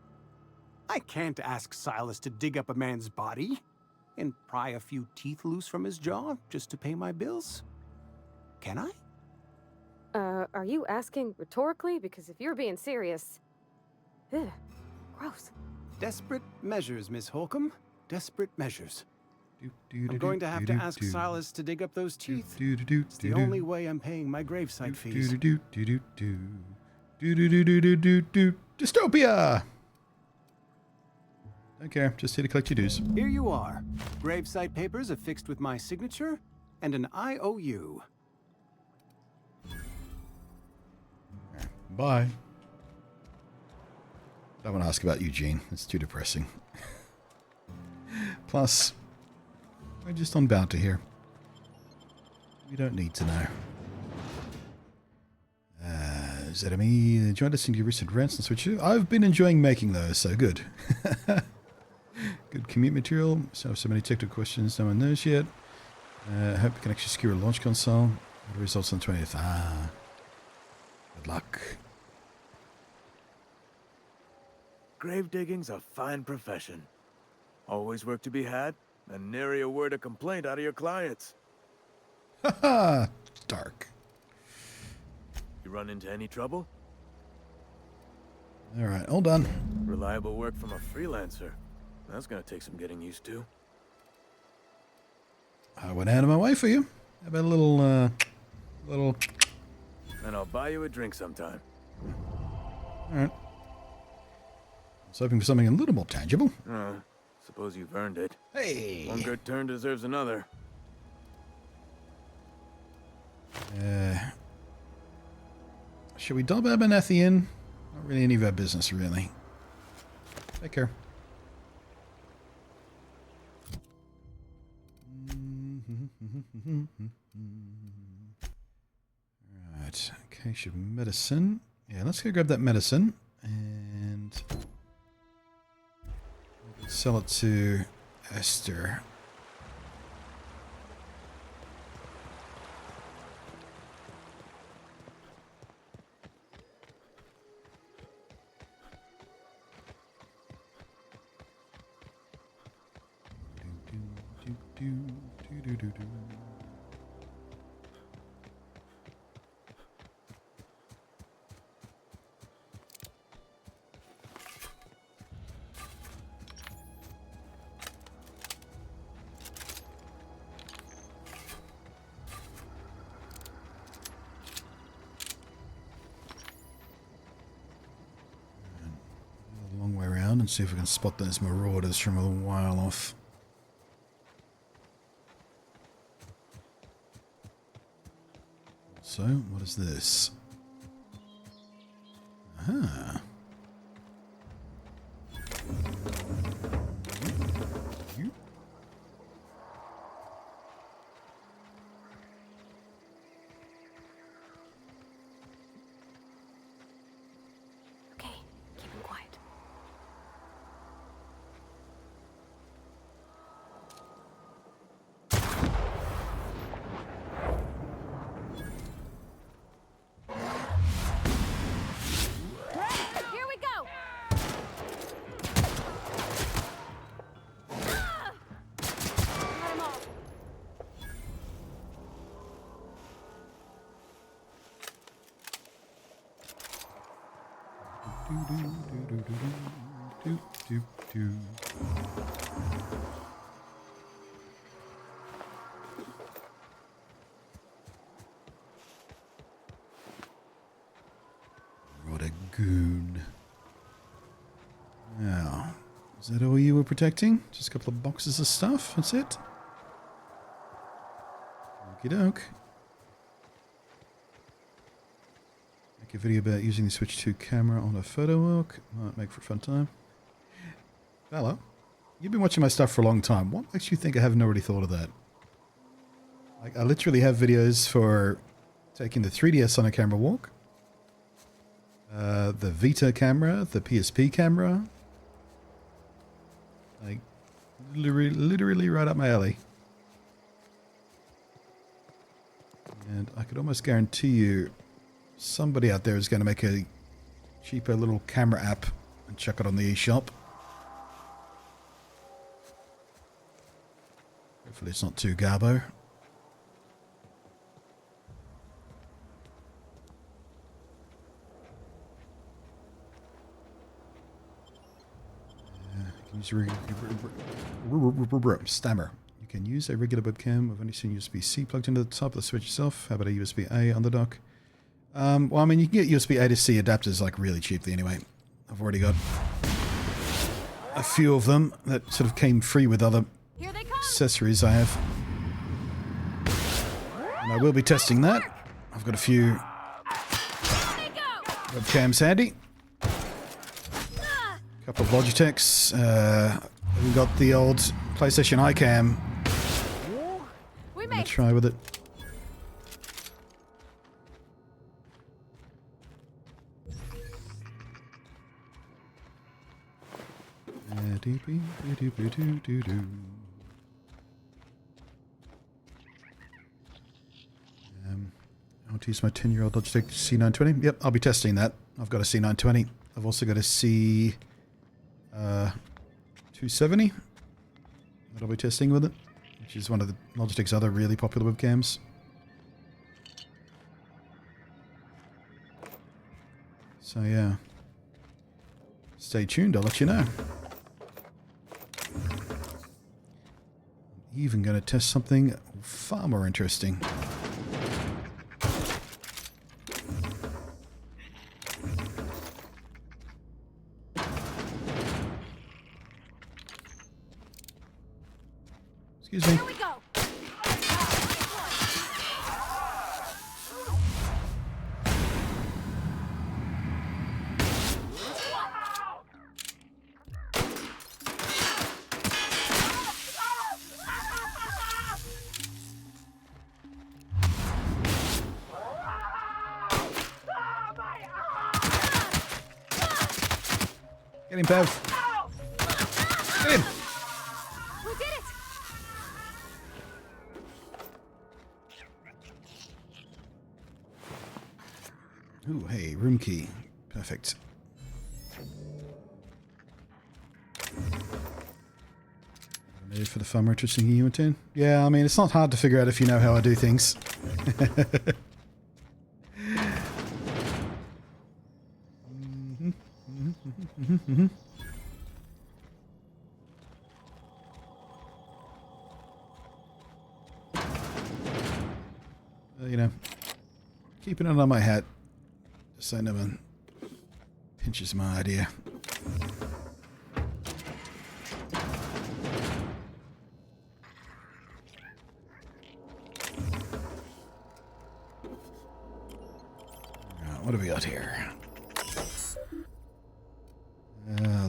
S12: I can't ask Silas to dig up a man's body and pry a few teeth loose from his jaw just to pay my bills. Can I?
S3: Are you asking rhetorically? Because if you're being serious... Ugh, gross.
S12: Desperate measures, Miss Holcomb. Desperate measures. I'm going to have to ask Silas to dig up those teeth. It's the only way I'm paying my gravesite fees.
S1: Dystopia! Don't care, just here to collect your dues.
S12: Here you are. Gravesite papers affixed with my signature and an IOU.
S1: Bye. Don't want to ask about Eugene. It's too depressing. Plus, we're just on bounty here. We don't need to know. Zedemy joined us in your recent rants and switches. I've been enjoying making those, so good. Good commute material. So many technical questions no one knows yet. Hope we can actually secure a launch console. The results on 20th. Good luck.
S13: Grave digging's a fine profession. Always work to be had, and nary a word of complaint out of your clients.
S1: Haha, dark.
S13: You run into any trouble?
S1: Alright, all done.
S13: Reliable work from a freelancer. That's gonna take some getting used to.
S1: I went out of my way for you. How about a little,
S13: And I'll buy you a drink sometime.
S1: Alright. I was hoping for something a little more tangible.
S13: Suppose you've earned it.
S1: Hey!
S13: One good turn deserves another.
S1: Should we dub Abernathy in? Not really any of our business, really. Take care. Right. Okay, should medicine. Yeah, let's go grab that medicine and sell it to Esther. Long way around and see if we can spot those marauders from a while off. So, what is this? Ah.
S3: Okay, keep him quiet.
S1: What a goon. Now, is that all you were protecting? Just a couple of boxes of stuff? That's it? Okie doke. Make a video about using the Switch 2 camera on a photo walk. Might make for a fun time. Bella, you've been watching my stuff for a long time. What makes you think I haven't already thought of that? Like, I literally have videos for taking the 3DS on a camera walk. The Vita camera, the PSP camera. Like, literally right up my alley. And I could almost guarantee you somebody out there is going to make a cheaper little camera app and chuck it on the eShop. Hopefully it's not too garbo. Stammer. You can use a regular webcam. I've only seen USB-C plugged into the top of the Switch itself. How about a USB-A on the dock? Well, I mean, you can get USB-A to C adapters like really cheaply anyway. I've already got a few of them that sort of came free with other accessories I have. And I will be testing that. I've got a few webcams handy. Couple of Logitechs. We've got the old PlayStation iCam. I'm gonna try with it. I want to use my 10-year-old Logitech C920. Yep, I'll be testing that. I've got a C920. I've also got a C270 that I'll be testing with it, which is one of the Logitech's other really popular webcams. So yeah, stay tuned, I'll let you know. I'm even going to test something far more interesting. Excuse me.
S6: Here we go.
S1: Get him, Bev. Get him.
S3: We did it!
S1: Ooh, hey, room key. Perfect. Made for the fun interesting you went in? Yeah, I mean, it's not hard to figure out if you know how I do things. You know, keeping it on my hat, just so no one pinches my idea. Right, what do we got here?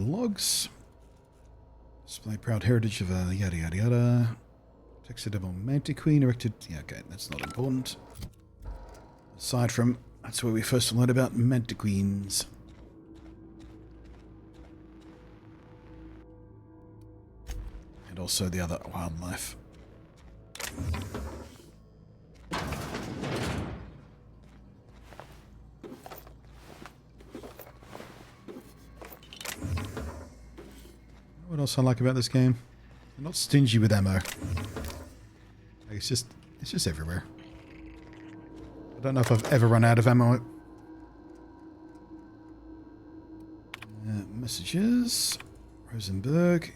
S1: Logs. Display proud heritage of yada yada yada. Texted about Mantiqueen erected. Yeah, okay, that's not important. Aside from, that's where we first learned about Mantiqueens. And also the other wildlife. What else I like about this game? I'm not stingy with ammo. It's just everywhere. I don't know if I've ever run out of ammo. messages. Rosenberg.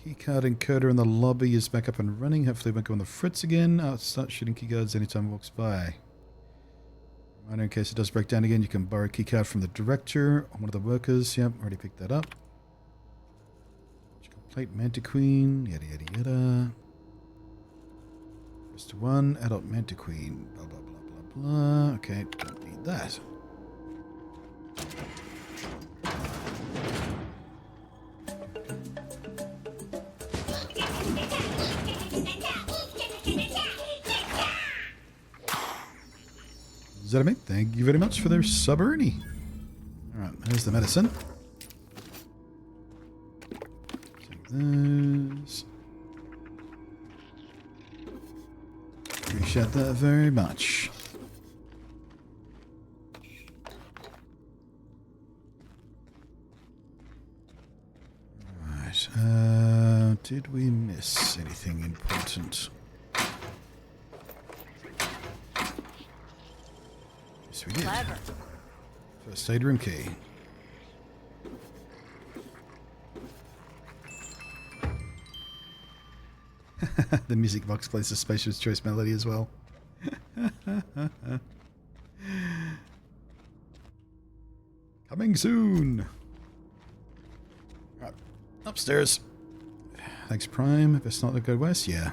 S1: Keycard encoder in the lobby is back up and running. Hopefully it won't go on the fritz again. I'll start shooting keycards anytime it walks by. Reminder, in case it does break down again, you can borrow a keycard from the director or one of the workers. Yep, already picked that up. Complete Mantiqueen, yada yada yada. First one, adult Mantiqueen, blah blah blah blah blah. Okay, don't need that. Zedamate, thank you very much for their sub, Ernie. Alright, there's the medicine. Take those. Appreciate that very much. Right, did we miss anything important? Yes, we did.
S9: Clever.
S1: First aid room key. The music box plays the Spacious Choice melody as well. Coming soon. Right, upstairs. Thanks, Prime. Best not to go west. Yeah.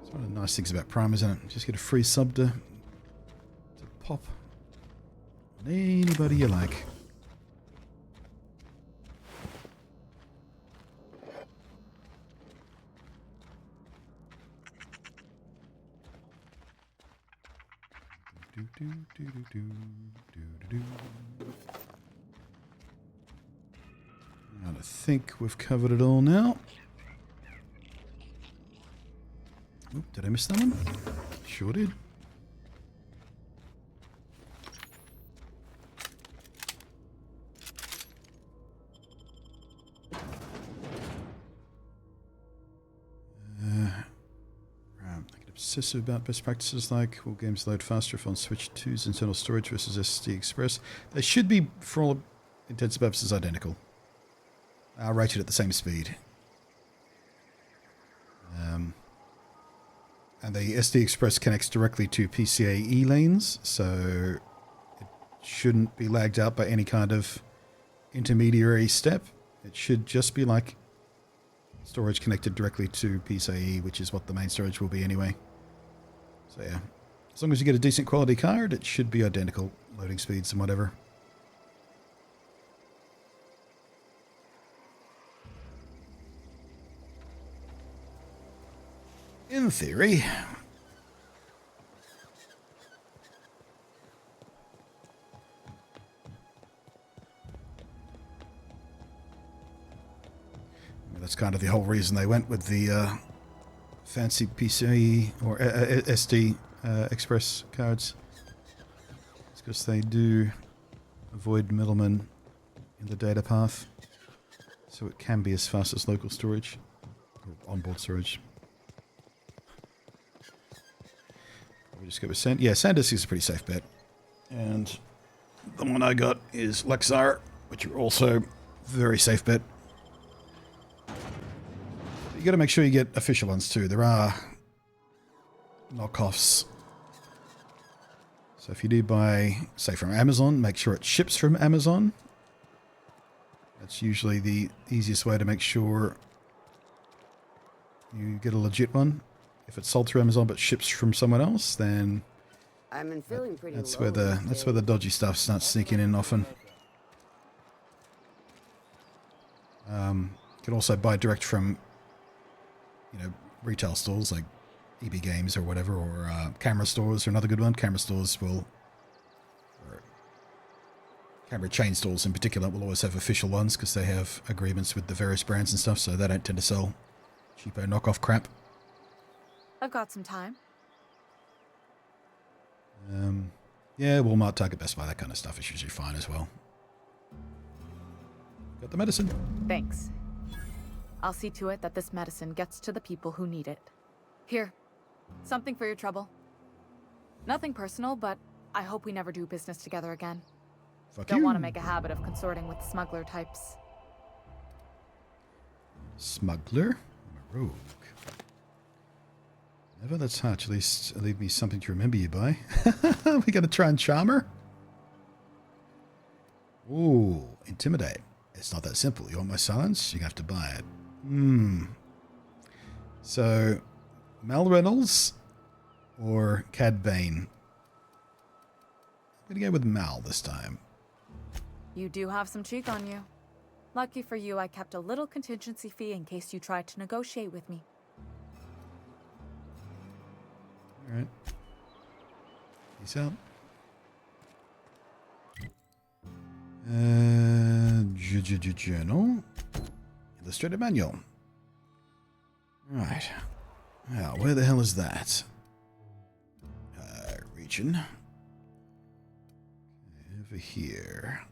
S1: It's one of the nice things about Prime, isn't it? Just get a free sub to pop on anybody you like. And I think we've covered it all now. Oop, did I miss that one? Sure did. Obsessive about best practices like will games load faster if on Switch 2's internal storage versus SD Express. They should be, for all intents and purposes, identical. Rated at the same speed. And the SD Express connects directly to PCIe lanes, so it shouldn't be lagged out by any kind of intermediary step. It should just be like storage connected directly to PCIe, which is what the main storage will be anyway. So yeah, as long as you get a decent quality card, it should be identical loading speeds and whatever. In theory. That's kind of the whole reason they went with the fancy PCIe or SD Express cards. It's because they do avoid middlemen in the data path, so it can be as fast as local storage or onboard storage. We just go with Sand. Yeah, SanDisk is a pretty safe bet, and the one I got is Lexar, which are also very safe bet. You got to make sure you get official ones too. There are knockoffs. So if you do buy, say, from Amazon, make sure it ships from Amazon. That's usually the easiest way to make sure you get a legit one. If it's sold through Amazon but ships from someone else, then that's where the dodgy stuff starts sneaking in often. You can also buy direct from, retail stores like EB Games or whatever, or camera stores are another good one. Camera stores will, or camera chain stores in particular, will always have official ones because they have agreements with the various brands and stuff, so they don't tend to sell cheapo knockoff crap.
S10: I've got some time.
S1: Yeah, Walmart, Target, Best Buy, that kind of stuff is usually fine as well. Got the medicine.
S10: Thanks. I'll see to it that this medicine gets to the people who need it. Here, something for your trouble. Nothing personal, but I hope we never do business together again.
S1: Fuck
S10: Don't
S1: you.
S10: want to make a habit of consorting with smuggler types.
S1: Smuggler? I'm a rogue. Never, that's hard. At least leave me something to remember you by. We gotta try and charm her? Ooh, intimidate. It's not that simple. You want my silence? You're gonna have to buy it. So, Mal Reynolds or Cad Bane? I'm gonna go with Mal this time.
S10: You do have some cheek on you. Lucky for you, I kept a little contingency fee in case you tried to negotiate with me.
S1: Alright. Peace out. Journal. Illustrated manual. Right. Now, where the hell is that? Region. Over here.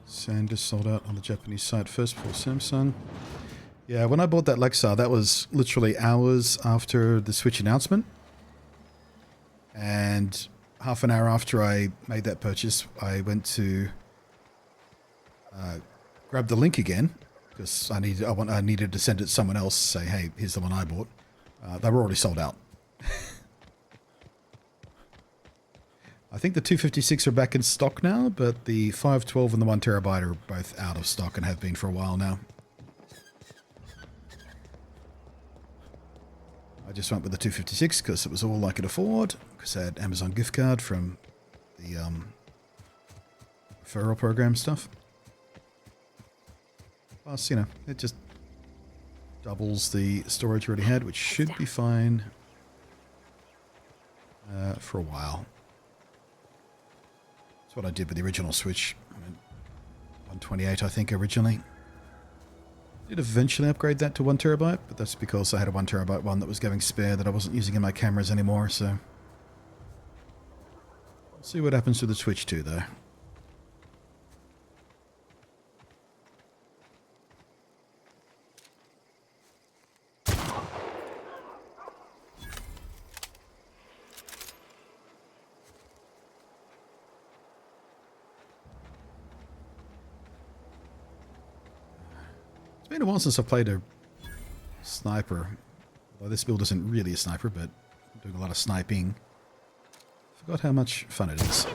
S1: Sand is sold out on the Japanese site first before Samsung. Yeah, when I bought that Lexar, that was literally hours after the Switch announcement. And half an hour after I made that purchase, I went to grab the link again because I needed to send it to someone else. Say, hey, here's the one I bought. They were already sold out. I think the 256 are back in stock now, but the 512 and the 1TB are both out of stock and have been for a while now. I just went with the 256 because it was all I could afford, because I had Amazon gift card from the referral program stuff. Plus, you know, it just doubles the storage we already had, which should be fine for a while. That's what I did with the original Switch. I mean, 128, I think, originally. Did eventually upgrade that to 1TB, but that's because I had a 1TB one that was going spare that I wasn't using in my cameras anymore, so... We'll see what happens to the Switch 2, though. It's been a while since I've played a sniper. Although this build isn't really a sniper, but I'm doing a lot of sniping. Forgot how much fun it is.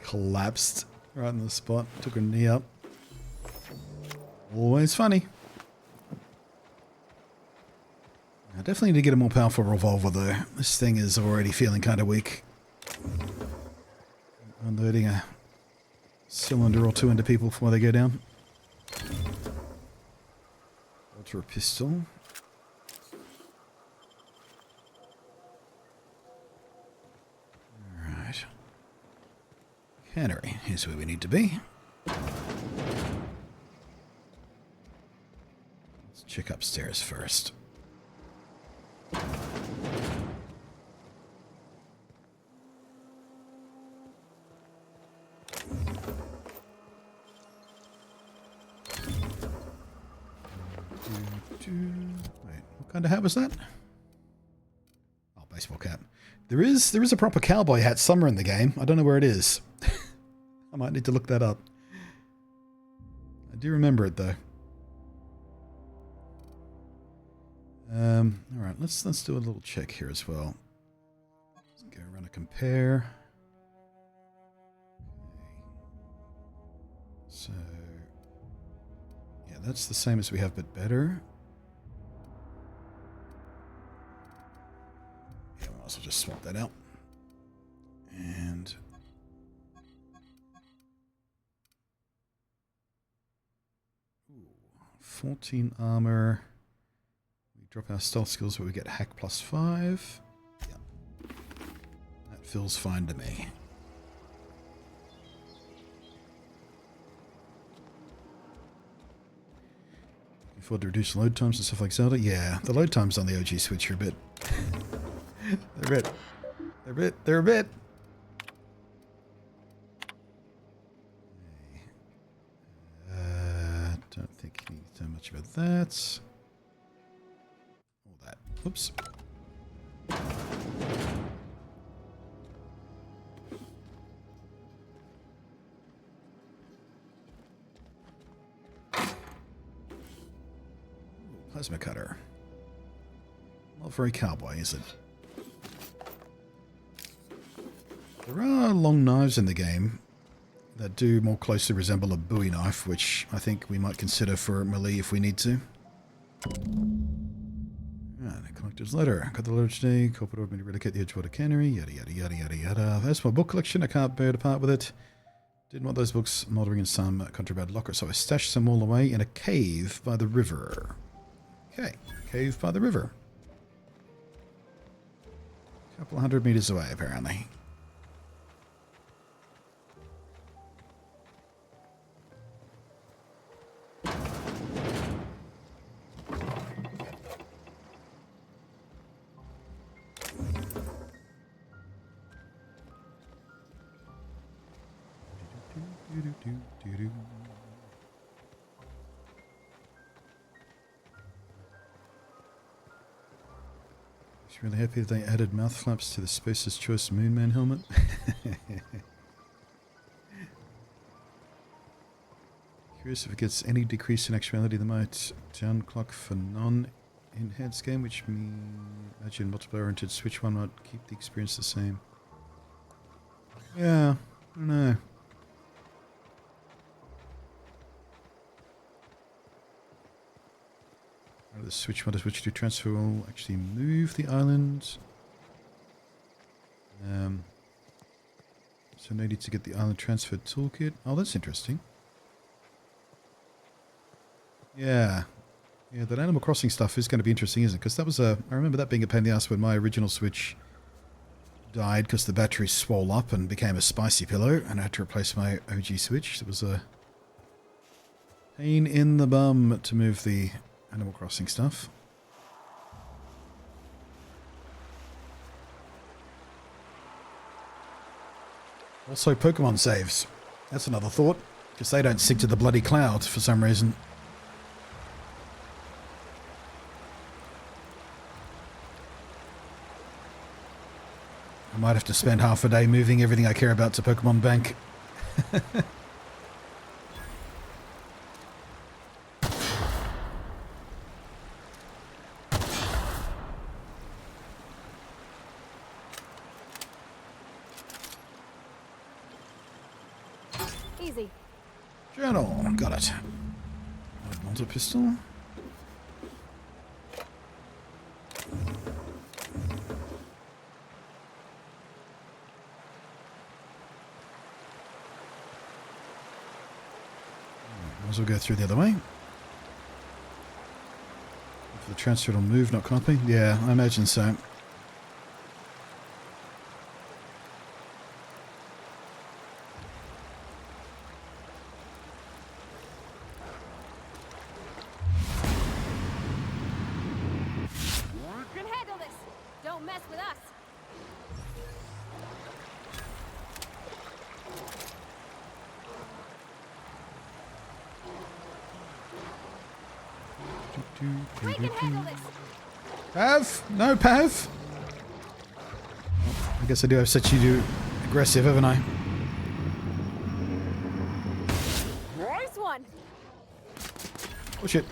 S1: Collapsed right in the spot. Took a knee up. Always funny. I definitely need to get a more powerful revolver though. This thing is already feeling kind of weak. Unloading a cylinder or two into people before they go down. Ultra pistol. Alright. Cannery. Here's where we need to be. Check upstairs first. Wait, what kind of hat was that? Oh, baseball cap. There is a proper cowboy hat somewhere in the game. I don't know where it is. I might need to look that up. I do remember it though. Alright, let's do a little check here as well. Let's go around and compare. Okay. So, yeah, that's the same as we have, but better. Yeah, we might as well just swap that out. And... Ooh, 14 armor. Drop our stealth skills where we get hack +5. Yep. That feels fine to me. afford to reduce load times and stuff like Zelda. Yeah, the load times on the OG Switch are a bit... They're a bit... Don't think you need so much about that. All that. Oops. Plasma cutter. Not very cowboy, is it? There are long knives in the game that do more closely resemble a Bowie knife, which I think we might consider for melee if we need to. Right, a collector's letter. Got the letter today. Corporate ordered me to relocate the Edgewater Cannery. Yada yada yada yada yada. That's my book collection. I can't bear to part with it. Didn't want those books mothering in some contraband locker, so I stashed some all away in a cave by the river. Okay, cave by the river. A couple of 100 meters away, apparently. He's really happy that they added mouth flaps to the Spacer's Choice Moonman helmet. Curious if it gets any decrease in actuality that might downclock for non-enhanced game, which imagine multiplayer-oriented Switch one might keep the experience the same. Yeah, I don't know. The Switch one to Switch 2 transfer will actually move the island. So no need to get the island transfer toolkit. Oh, that's interesting. Yeah. Yeah, that Animal Crossing stuff is going to be interesting, isn't it? Because that was I remember that being a pain in the ass when my original Switch died because the battery swole up and became a spicy pillow and I had to replace my OG Switch. It was a pain in the bum to move the Animal Crossing stuff. Also Pokemon saves. That's another thought, because they don't sync to the bloody cloud for some reason. I might have to spend half a day moving everything I care about to Pokemon Bank.
S3: Easy.
S1: Journal. Got it. Multi pistol. Might as well go through the other way. If the transfer will move, not copy. Yeah, I imagine so.
S3: You can handle this. Don't mess with us. We can handle this.
S1: Pav? No, Pav? I guess I do have such you aggressive, haven't I?
S3: Nice one.
S1: Oh shit.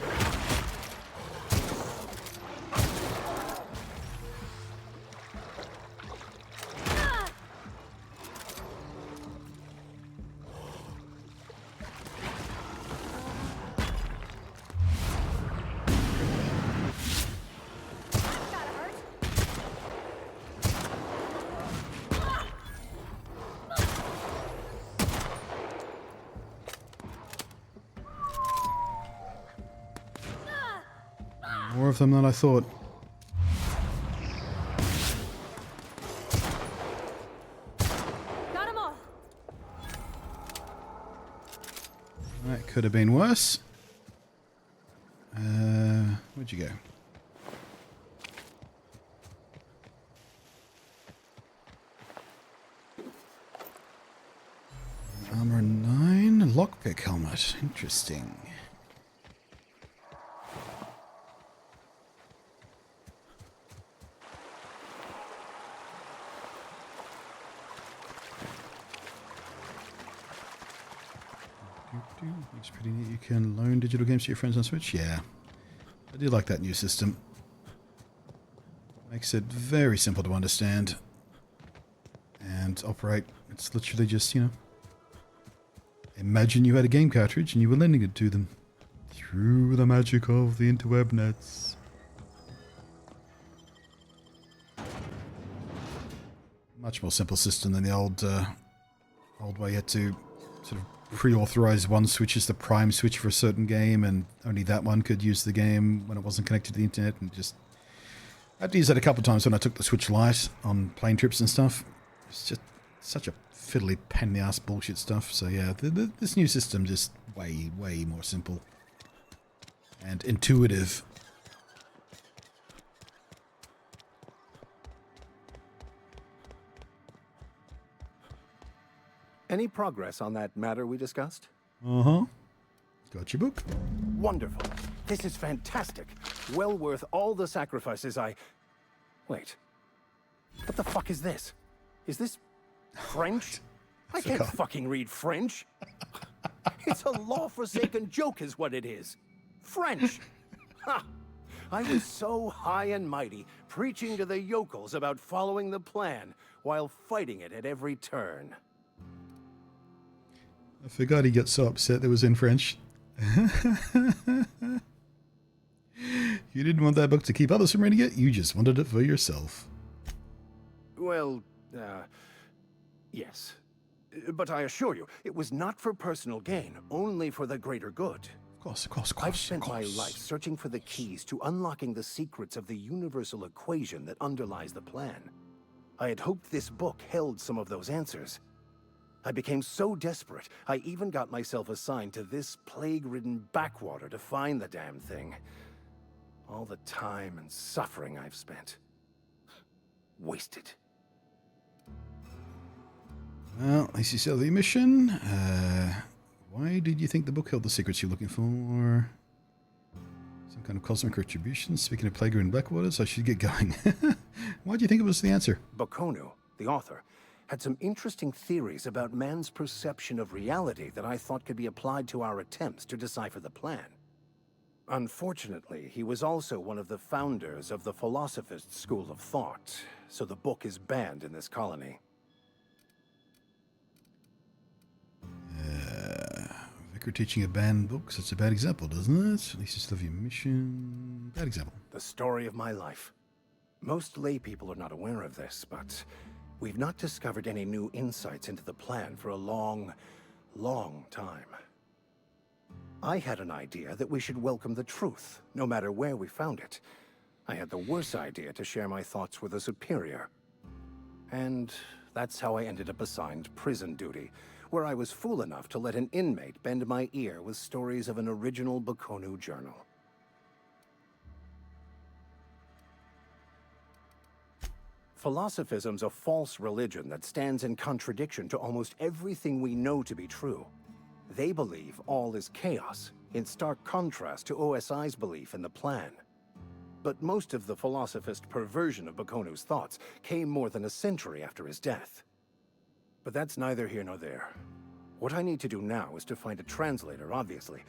S1: More of them than I thought.
S3: Got 'em all.
S1: That could have been worse. Where'd you go? Armor 9, lockpick helmet. Interesting. Looks pretty neat. You can loan digital games to your friends on Switch. Yeah, I do like that new system. Makes it very simple to understand and operate. It's literally just, you know, imagine you had a game cartridge and you were lending it to them through the magic of the interweb nets. Much more simple system than the old way you had to sort of pre-authorize one switch as the prime switch for a certain game, and only that one could use the game when it wasn't connected to the internet. And just I had to use that a couple of times when I took the Switch Lite on plane trips and stuff. It's just such a fiddly pain in the ass bullshit stuff. So yeah, this new system just way more simple and intuitive.
S11: Any progress on that matter we discussed?
S1: Uh-huh. Got your book.
S11: Wonderful. This is fantastic. Well worth all the sacrifices I... Wait. What the fuck is this? Is this French? I can't fucking read French. It's a law-forsaken joke is what it is. French. Ha! I was so high and mighty, preaching to the yokels about following the plan, while fighting it at every turn.
S1: I forgot he got so upset that it was in French. You didn't want that book to keep others from reading it, you just wanted it for yourself.
S11: Well, yes. But I assure you, it was not for personal gain, only for the greater good.
S1: Of course.
S11: I've spent my life searching for the keys to unlocking the secrets of the universal equation that underlies the plan. I had hoped this book held some of those answers. I became so desperate, I even got myself assigned to this plague-ridden backwater to find the damn thing. All the time and suffering I've spent. Wasted.
S1: Well, at least you saw the mission. Why did you think the book held the secrets you're looking for? Some kind of cosmic retribution? Speaking of plague-ridden backwaters, I should get going. Why do you think it was the answer?
S11: Bokonu, the author, had some interesting theories about man's perception of reality that I thought could be applied to our attempts to decipher the plan. Unfortunately, he was also one of the founders of the Philosophist school of thought, so the book is banned in this colony.
S1: Vicar teaching a banned book, that's a bad example, doesn't it? At least you still have your mission. Bad example.
S11: The story of my life. Most lay people are not aware of this, but we've not discovered any new insights into the plan for a long time. I had an idea that we should welcome the truth, no matter where we found it. I had the worse idea to share my thoughts with a superior. And that's how I ended up assigned prison duty, where I was fool enough to let an inmate bend my ear with stories of an original Bokonu journal. Philosophism's a false religion that stands in contradiction to almost everything we know to be true. They believe all is chaos, in stark contrast to OSI's belief in the plan. But most of the philosophist perversion of Bokonu's thoughts came more than a century after his death. But that's neither here nor there. What I need to do now is to find a translator, obviously.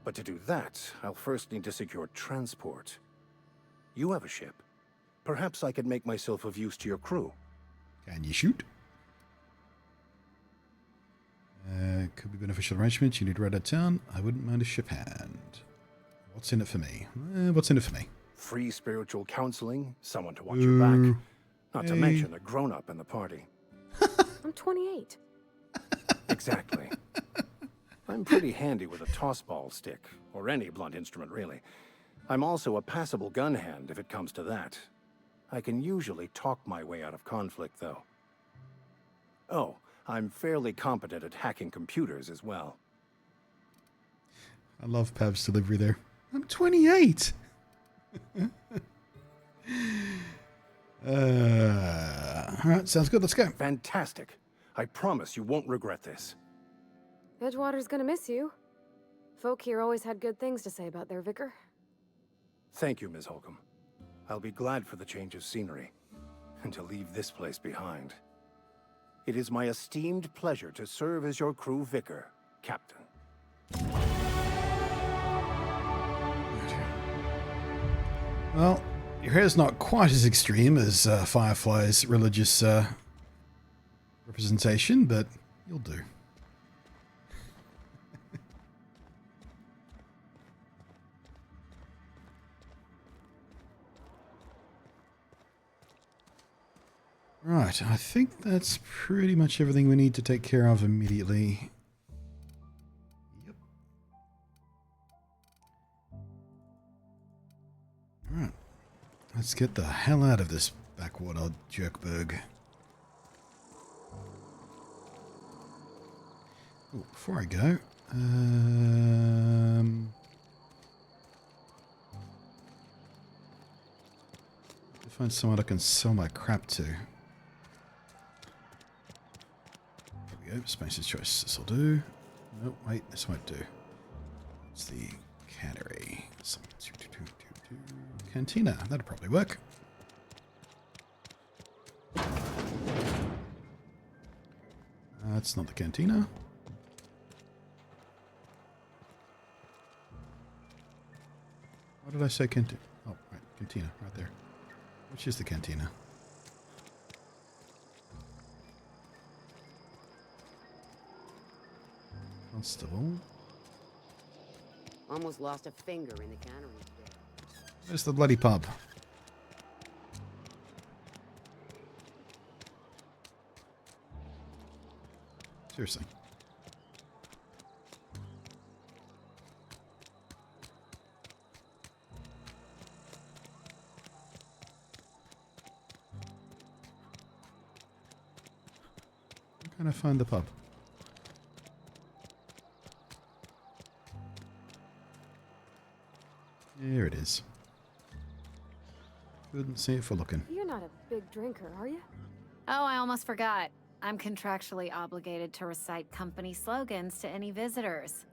S11: But to do that, I'll first need to secure transport. You have a ship. Perhaps I could make myself of use to your crew.
S1: Can you shoot? Could be beneficial arrangements. You need to ride out town. I wouldn't mind a ship hand. What's in it for me? What's in it for me?
S11: Free spiritual counseling, someone to watch your back. Not to mention a grown-up in the party.
S3: I'm 28.
S11: Exactly. I'm pretty handy with a tossball stick, or any blunt instrument, really. I'm also a passable gun hand, if it comes to that. I can usually talk my way out of conflict, though. Oh, I'm fairly competent at hacking computers as well.
S1: I love Pav's delivery there. I'm 28! Alright, sounds good. Let's go.
S11: Fantastic. I promise you won't regret this.
S3: Edgewater's gonna miss you. Folk here always had good things to say about their vicar.
S11: Thank you, Ms. Holcomb. I'll be glad for the change of scenery, and to leave this place behind. It is my esteemed pleasure to serve as your crew vicar, Captain.
S1: Well, your hair's not quite as extreme as Firefly's religious representation, but you'll do. Right, I think that's pretty much everything we need to take care of immediately. Yep. Alright, let's get the hell out of this backwater jerkburg. Oh, before I go, to find someone I can sell my crap to. Go. Spacer's choice. This'll do. No, wait, this won't do. It's the cannery. Cantina. That'll probably work. That's not the cantina. What did I say? Cantina. Oh, right, cantina, right there. Which is the cantina? Constable.
S14: Almost lost a finger in the cannery today.
S1: Where's the bloody pub? Seriously. Where can I find the pub? Here it is. Couldn't see it for looking.
S3: You're not a big drinker, are you?
S15: Oh, I almost forgot. I'm contractually obligated to recite company slogans to any visitors.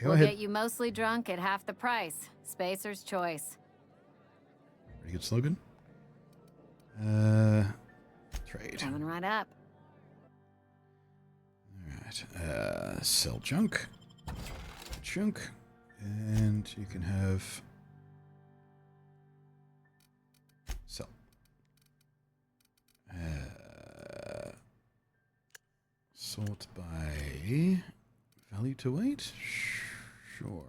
S15: We'll get you mostly drunk at half the price. Spacer's choice.
S1: Pretty good slogan. Trade.
S15: Coming right up.
S1: Alright. Sell junk. Junk. And you can have sell. Sort by value to weight? Sure.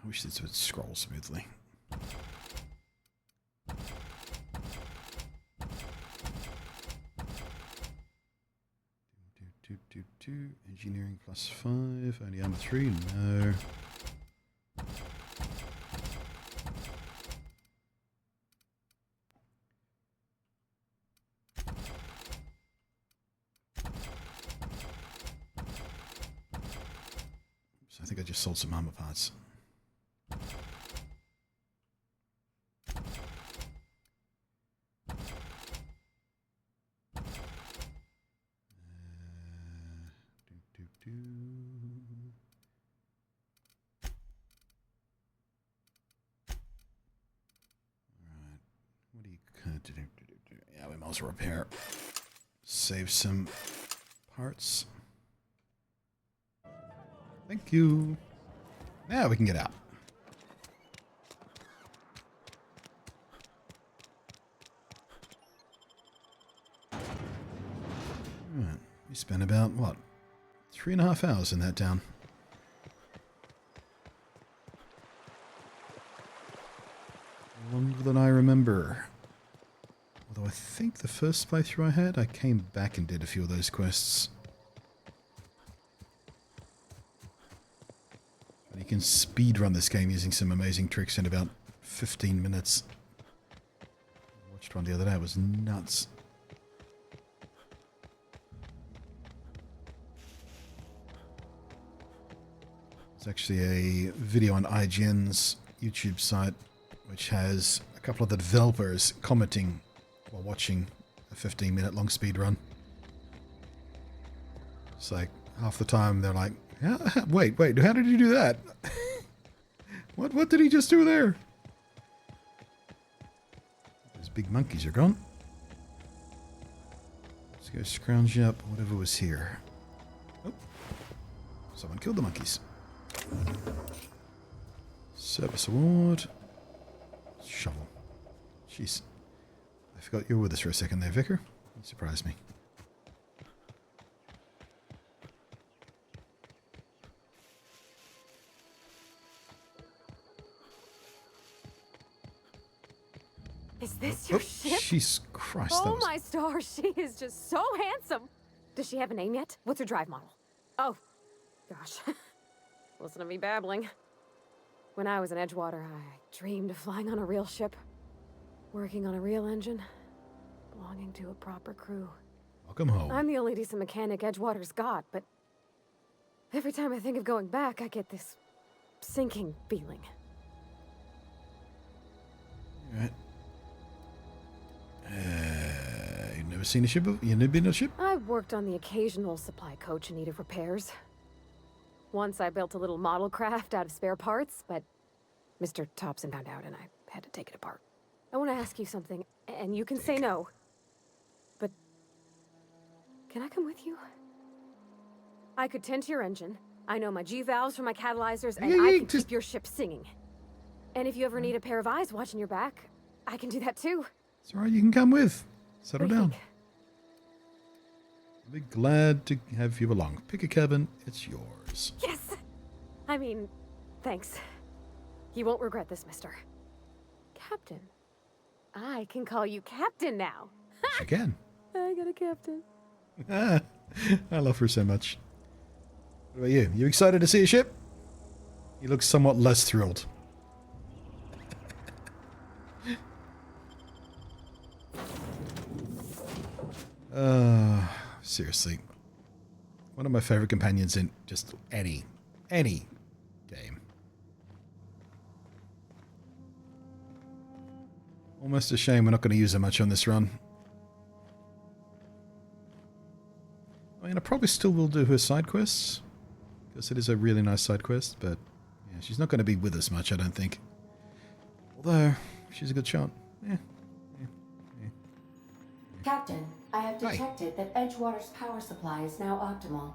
S1: I wish this would scroll smoothly. Engineering +5. Only armor 3. No. So I think I just sold some armor parts. Yeah, we might as well repair. Save some parts. Thank you. Now we can get out. Alright. We spent about, what, 3.5 hours in that town. Longer than I remember. Although I think the first playthrough I had, I came back and did a few of those quests. And you can speedrun this game using some amazing tricks in about 15 minutes. Watched one the other day. It was nuts. It's actually a video on IGN's YouTube site, which has a couple of the developers commenting while watching a 15-minute long speed run. It's like half the time they're like, wait, how did you do that? What did he just do there? Those big monkeys are gone. Let's go scrounge up whatever was here. Oh, someone killed the monkeys. Service award. Shovel. Jeez. I forgot you were with us for a second there, Vicar. You surprised me.
S3: Is this your ship?
S1: Jesus Christ.
S3: Oh my stars, she is just so handsome. Does she have a name yet? What's her drive model? Oh, gosh. Listen to me babbling. When I was in Edgewater, I dreamed of flying on a real ship, working on a real engine, belonging to a proper crew.
S1: Welcome home.
S3: I'm the only decent mechanic Edgewater's got, but every time I think of going back, I get this sinking feeling.
S1: Alright. You've never seen a ship? You've never been on a ship?
S3: I've worked on the occasional supply coach in need of repairs. Once I built a little model craft out of spare parts, but Mr. Thompson found out and I had to take it apart. I want to ask you something, and you can say no. But can I come with you? I could tend to your engine. I know my G-valves for my catalyzers, and I can keep your ship singing. And if you ever need a pair of eyes watching your back, I can do that too.
S1: It's alright, you can come with. Settle
S3: What do you
S1: down.
S3: think?
S1: I'll be glad to have you along. Pick a cabin, it's yours.
S3: Yes! I mean, thanks. You won't regret this, mister. Captain. I can call you Captain now.
S1: Yes, you can.
S3: I got a captain.
S1: I love her so much. What about you? You excited to see a ship? He looks somewhat less thrilled. Seriously. One of my favorite companions in just any game. Almost a shame we're not going to use her much on this run. I mean, I probably still will do her side quests, because it is a really nice side quest, but yeah, she's not going to be with us much, I don't think. Although, she's a good shot. Yeah.
S16: Captain, I have detected that Edgewater's power supply is now optimal.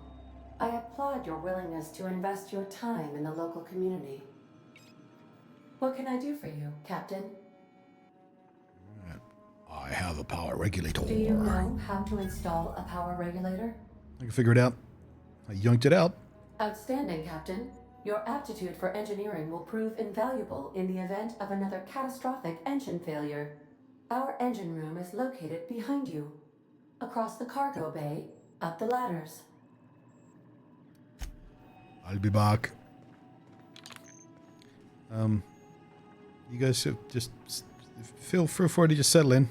S16: I applaud your willingness to invest your time in the local community. What can I do for you, Captain?
S1: I have a power regulator.
S16: Do you know how to install a power regulator?
S1: I can figure it out. I yoinked it out.
S16: Outstanding, Captain. Your aptitude for engineering will prove invaluable in the event of another catastrophic engine failure. Our engine room is located behind you. Across the cargo bay, up the ladders.
S1: I'll be back. You guys just feel free to just settle in.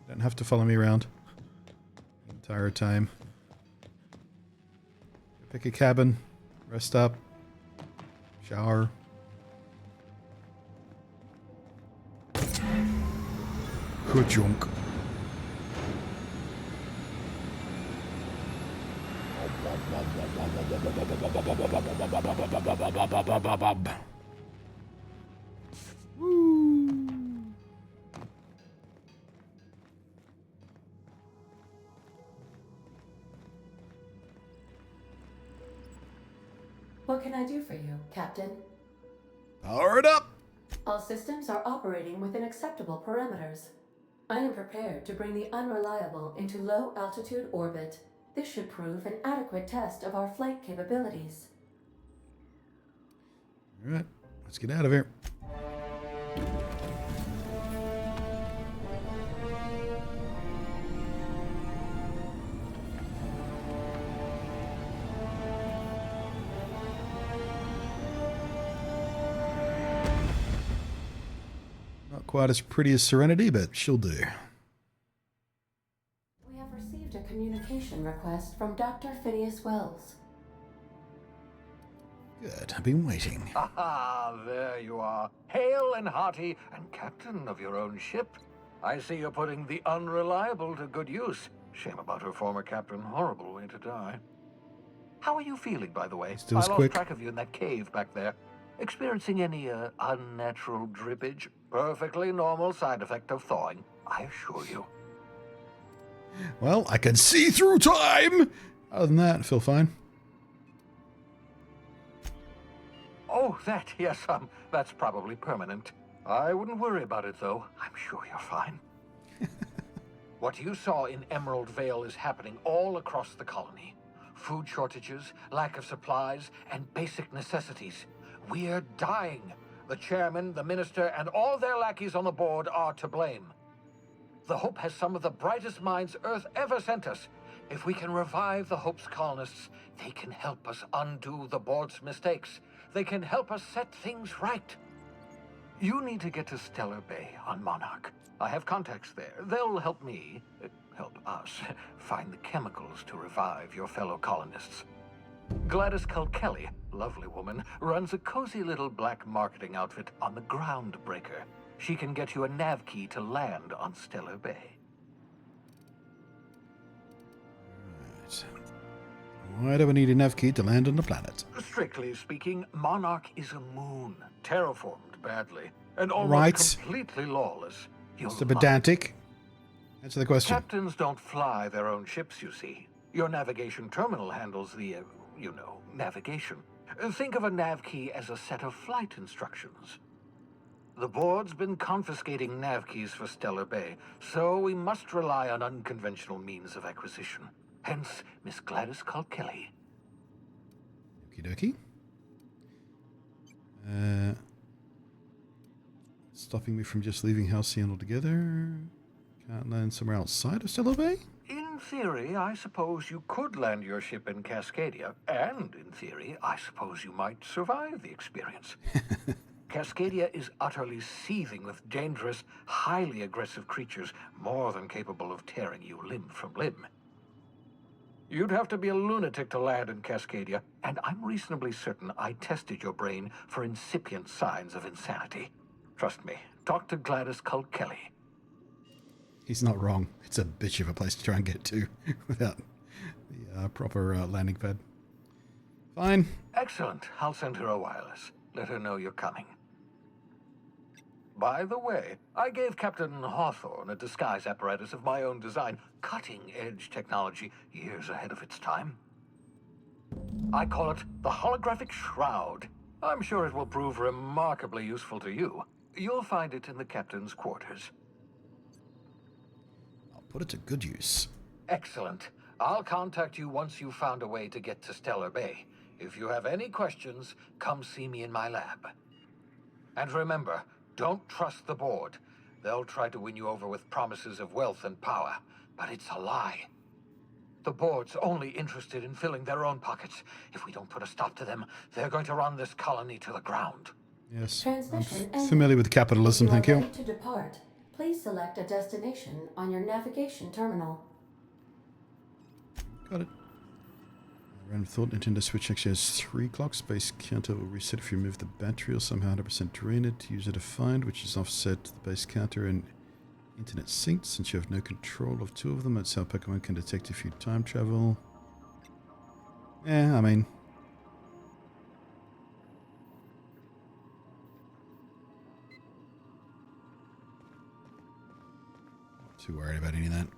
S1: You don't have to follow me around the entire time. Pick a cabin, rest up, shower. Good junk.
S16: What can I do for you, Captain?
S1: Power it up!
S16: All systems are operating within acceptable parameters. I am prepared to bring the unreliable into low-altitude orbit. This should prove an adequate test of our flight capabilities.
S1: Alright, let's get out of here. Not quite as pretty as Serenity, but she'll do.
S16: mission request from Dr. Phineas Wells.
S1: Good, I've been waiting.
S17: Ah, there you are. Hale and hearty, and captain of your own ship. I see you're putting the unreliable to good use. Shame about her former captain. Horrible way to die. How are you feeling, by the way?
S1: Still was
S17: I lost
S1: quick.
S17: track of you in that cave back there. Experiencing any, unnatural drippage? Perfectly normal side effect of thawing, I assure you.
S1: Well, I can see through time! Other than that, I feel fine.
S17: Oh, that, yes, that's probably permanent. I wouldn't worry about it, though. I'm sure you're fine. What you saw in Emerald Vale is happening all across the colony. Food shortages, lack of supplies, and basic necessities. We're dying. The chairman, the minister, and all their lackeys on the board are to blame. The Hope has some of the brightest minds Earth ever sent us. If we can revive the Hope's colonists, they can help us undo the board's mistakes. They can help us set things right. You need to get to Stellar Bay on Monarch. I have contacts there. They'll help me, help us, find the chemicals to revive your fellow colonists. Gladys Kelly, lovely woman, runs a cozy little black marketing outfit on the Groundbreaker. She can get you a nav key to land on Stellar Bay.
S1: Right. Why do we need a nav key to land on the planet?
S17: Strictly speaking, Monarch is a moon, terraformed badly, and almost completely lawless.
S1: Mr. Pedantic. Answer the question.
S17: Captains don't fly their own ships, you see. Your navigation terminal handles the, navigation. Think of a nav key as a set of flight instructions. The board's been confiscating nav keys for Stellar Bay, so we must rely on unconventional means of acquisition. Hence, Miss Gladys Kelly.
S1: Okie dokie. Stopping me from just leaving Halcyon altogether. Can't land somewhere outside of Stellar Bay?
S17: In theory, I suppose you could land your ship in Cascadia, and in theory, I suppose you might survive the experience. Cascadia is utterly seething with dangerous, highly aggressive creatures, more than capable of tearing you limb from limb. You'd have to be a lunatic to land in Cascadia, and I'm reasonably certain I tested your brain for incipient signs of insanity. Trust me, talk to Gladys Kelly.
S1: He's not wrong. It's a bitch of a place to try and get to without the proper landing pad. Fine.
S17: Excellent. I'll send her a wireless. Let her know you're coming. By the way, I gave Captain Hawthorne a disguise apparatus of my own design, cutting-edge technology, years ahead of its time. I call it the Holographic Shroud. I'm sure it will prove remarkably useful to you. You'll find it in the captain's quarters.
S1: I'll put it to good use.
S17: Excellent. I'll contact you once you've found a way to get to Stellar Bay. If you have any questions, come see me in my lab. And remember, don't trust the board. They'll try to win you over with promises of wealth and power, but it's a lie. The board's only interested in filling their own pockets. If we don't put a stop to them, they're going to run this colony to the ground.
S1: Yes,
S16: Transmission
S1: I'm familiar with capitalism, thank you.
S16: Ready to depart. Please select a destination on your navigation terminal.
S1: Got it. Random thought, Nintendo Switch actually has 3 clocks. Base counter will reset if you remove the battery or somehow 100% drain it. User defined, which is offset to the base counter and internet synced. Since you have no control of 2 of them, that's how Pokemon can detect if you time travel. Yeah, I mean... not too worried about any of that.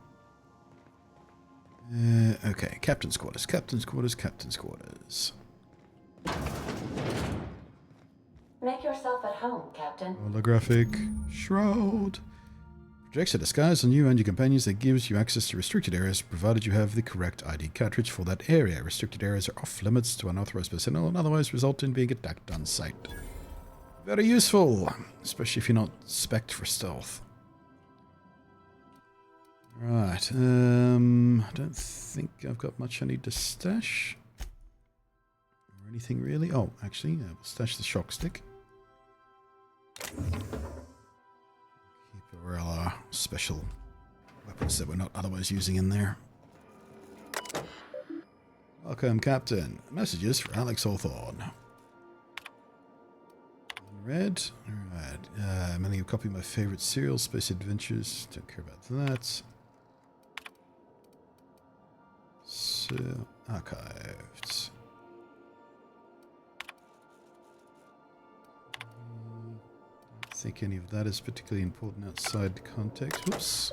S1: Okay, Captain's Quarters, Captain's Quarters, Captain's Quarters.
S16: Make yourself at home, Captain.
S1: Holographic Shroud. Projects a disguise on you and your companions that gives you access to restricted areas, provided you have the correct ID cartridge for that area. Restricted areas are off limits to unauthorized personnel and otherwise result in being attacked on sight. Very useful, especially if you're not spec'd for stealth. Right, I don't think I've got much I need to stash. Or anything really. Oh, actually, we'll stash the shock stick. Keep our special weapons that we're not otherwise using in there. Welcome, Captain. Messages for Alex Hawthorne. Red. Alright. I'm going to copy my favorite serial, Space Adventures. Don't care about that. So, archived. Don't think any of that is particularly important outside context. Whoops.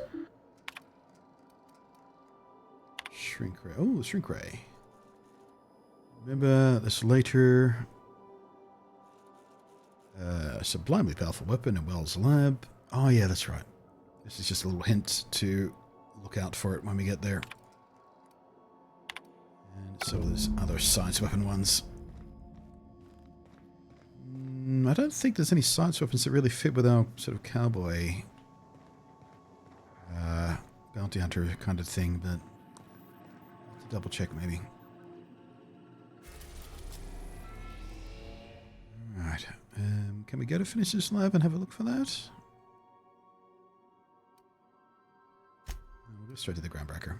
S1: Shrink ray. Oh, shrink ray. Remember this later. Sublimely powerful weapon in Wells' lab. Oh yeah, that's right. This is just a little hint to look out for it when we get there. And so there's other science weapon ones. I don't think there's any science weapons that really fit with our sort of cowboy bounty hunter kind of thing, but I'll have to double check maybe. Alright. Can we go to finish this lab and have a look for that? We'll go straight to the groundbreaker.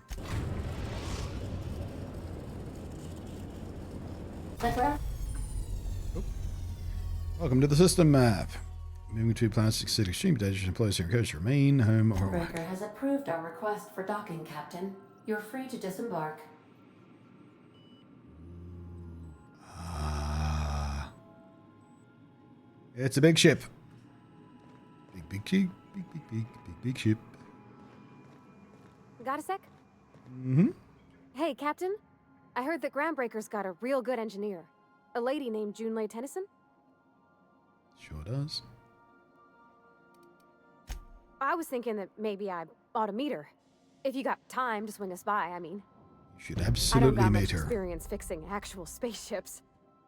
S1: Oh. Welcome to the system map. Moving to planets succeed extreme dangers and employees are encouraged to remain home or work.
S16: Breaker has approved our request for docking, Captain. You're free to disembark.
S1: It's a big ship. Big ship.
S3: Got a sec?
S1: Mm-hmm.
S3: Hey, Captain. I heard that Groundbreaker's got a real good engineer. A lady named Junlei Tennyson?
S1: Sure does.
S3: I was thinking that maybe I ought to meet her. If you got time to swing us by, I mean.
S1: You should absolutely
S3: I don't got
S1: meet
S3: much
S1: her.
S3: experience fixing actual spaceships.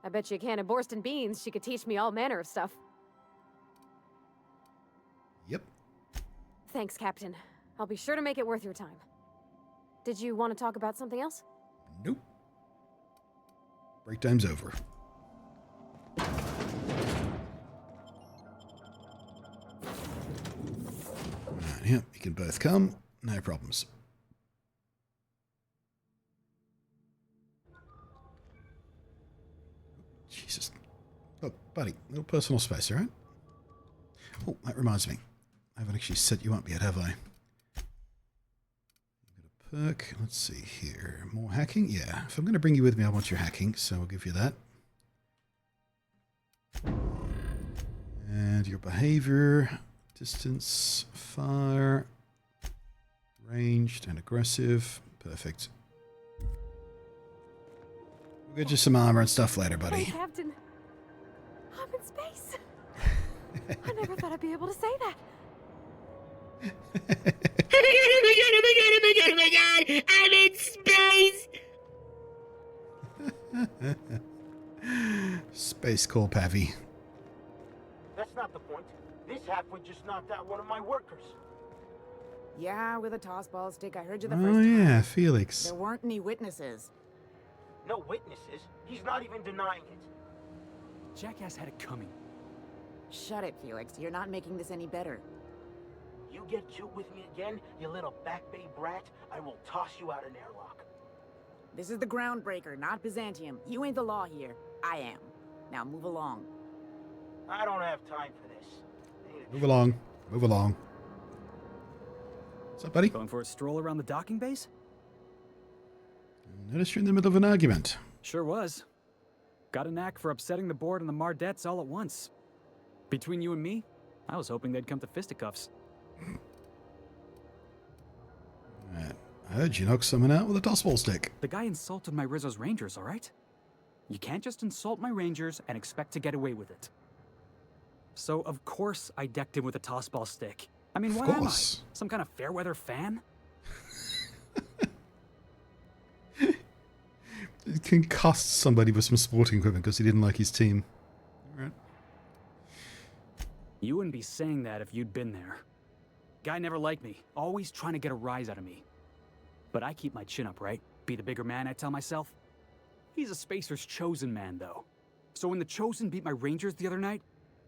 S3: I bet you a can of Borston beans she could teach me all manner of stuff.
S1: Yep.
S3: Thanks, Captain. I'll be sure to make it worth your time. Did you want to talk about something else?
S1: Nope. Break time's over. Yep, you can both come. No problems. Jesus. Oh, buddy, little personal space, all right? Oh, that reminds me. I haven't actually set you up yet, have I? Got a perk. Let's see here. More hacking? Yeah. If I'm going to bring you with me, I want your hacking, so I'll give you that. And your behavior. Distance, fire, ranged, and aggressive. Perfect. We'll get you some armor and stuff later, buddy.
S3: Hey, Captain. I'm in space. I never thought I'd be able to say that.
S6: Oh my god, I'm in space!
S1: Space call, Pavi.
S18: That's not the point. This halfwit just knocked out one of my workers.
S19: Yeah, with a tossball stick. I heard you the
S1: Oh
S19: first time.
S1: yeah, Felix.
S19: There weren't any witnesses.
S18: No witnesses. He's not even denying it.
S20: Jackass had it coming.
S19: Shut it, Felix. You're not making this any better.
S18: You get cute with me again, you little back bay brat, I will toss you out an airlock.
S19: This is the Groundbreaker, not Byzantium. You ain't the law here. I am. Now move along.
S18: I don't have time for this.
S1: Move along. Move along. What's up, buddy?
S20: Going for a stroll around the docking base?
S1: Noticed you're in the middle of an argument.
S20: Sure was. Got a knack for upsetting the board and the Mardettes all at once. Between you and me, I was hoping they'd come to fisticuffs.
S1: Right. I heard you knock someone out with a tossball stick.
S20: The guy insulted my Rizzo's Rangers, all right? You can't just insult my Rangers and expect to get away with it. So, of course, I decked him with a tossball stick. I mean, what am I? Some kind of fair-weather fan?
S1: It can cost somebody with some sporting equipment because he didn't like his team. All right.
S20: You wouldn't be saying that if you'd been there. Guy never liked me, always trying to get a rise out of me. But I keep my chin up, right? Be the bigger man, I tell myself. He's a Spacer's chosen man, though. So when the Chosen beat my Rangers the other night,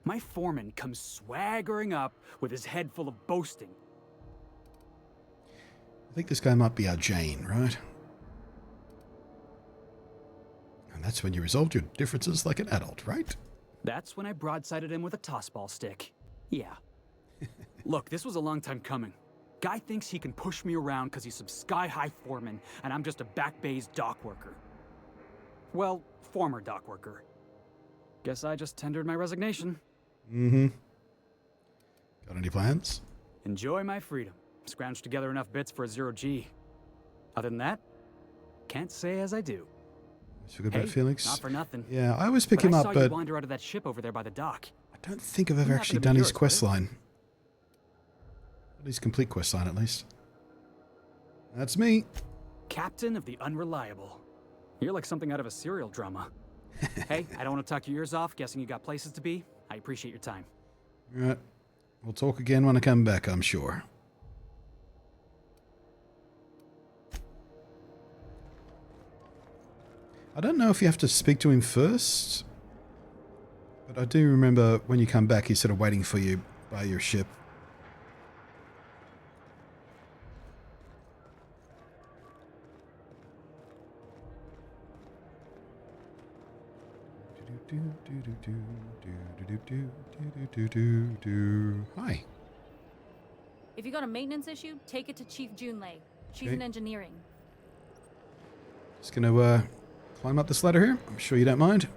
S20: my foreman comes swaggering up with his head full of boasting.
S1: I think this guy might be our Jane, right? And that's when you resolved your differences like an adult, right?
S20: That's when I broadsided him with a tossball stick. Yeah. Look, this was a long time coming. Guy thinks he can push me around because he's some sky-high foreman, and I'm just a back bay's dock worker. Well, former dock worker. Guess I just tendered my resignation.
S1: Mm-hmm. Got any plans?
S20: Enjoy my freedom. Scrounged together enough bits for a 0G. Other than that, can't say as I do.
S1: Forgot about Felix.
S20: Not for nothing.
S1: Yeah, I always pick him up,
S20: I saw
S1: but
S20: you wander out of that ship over there by the dock.
S1: I don't think I've ever actually done his quest line. His complete quest line, at least. That's me.
S20: Captain of the Unreliable. You're like something out of a serial drama. Hey, I don't want to talk your ears off, guessing you got places to be. I appreciate your time.
S1: All right. We'll talk again when I come back, I'm sure. I don't know if you have to speak to him first, but I do remember when you come back, he's sort of waiting for you by your ship. Hi.
S21: If you got a maintenance issue, take it to Chief Junlei. She's
S1: Okay.
S21: in engineering.
S1: Just gonna climb up this ladder here. I'm sure you don't mind.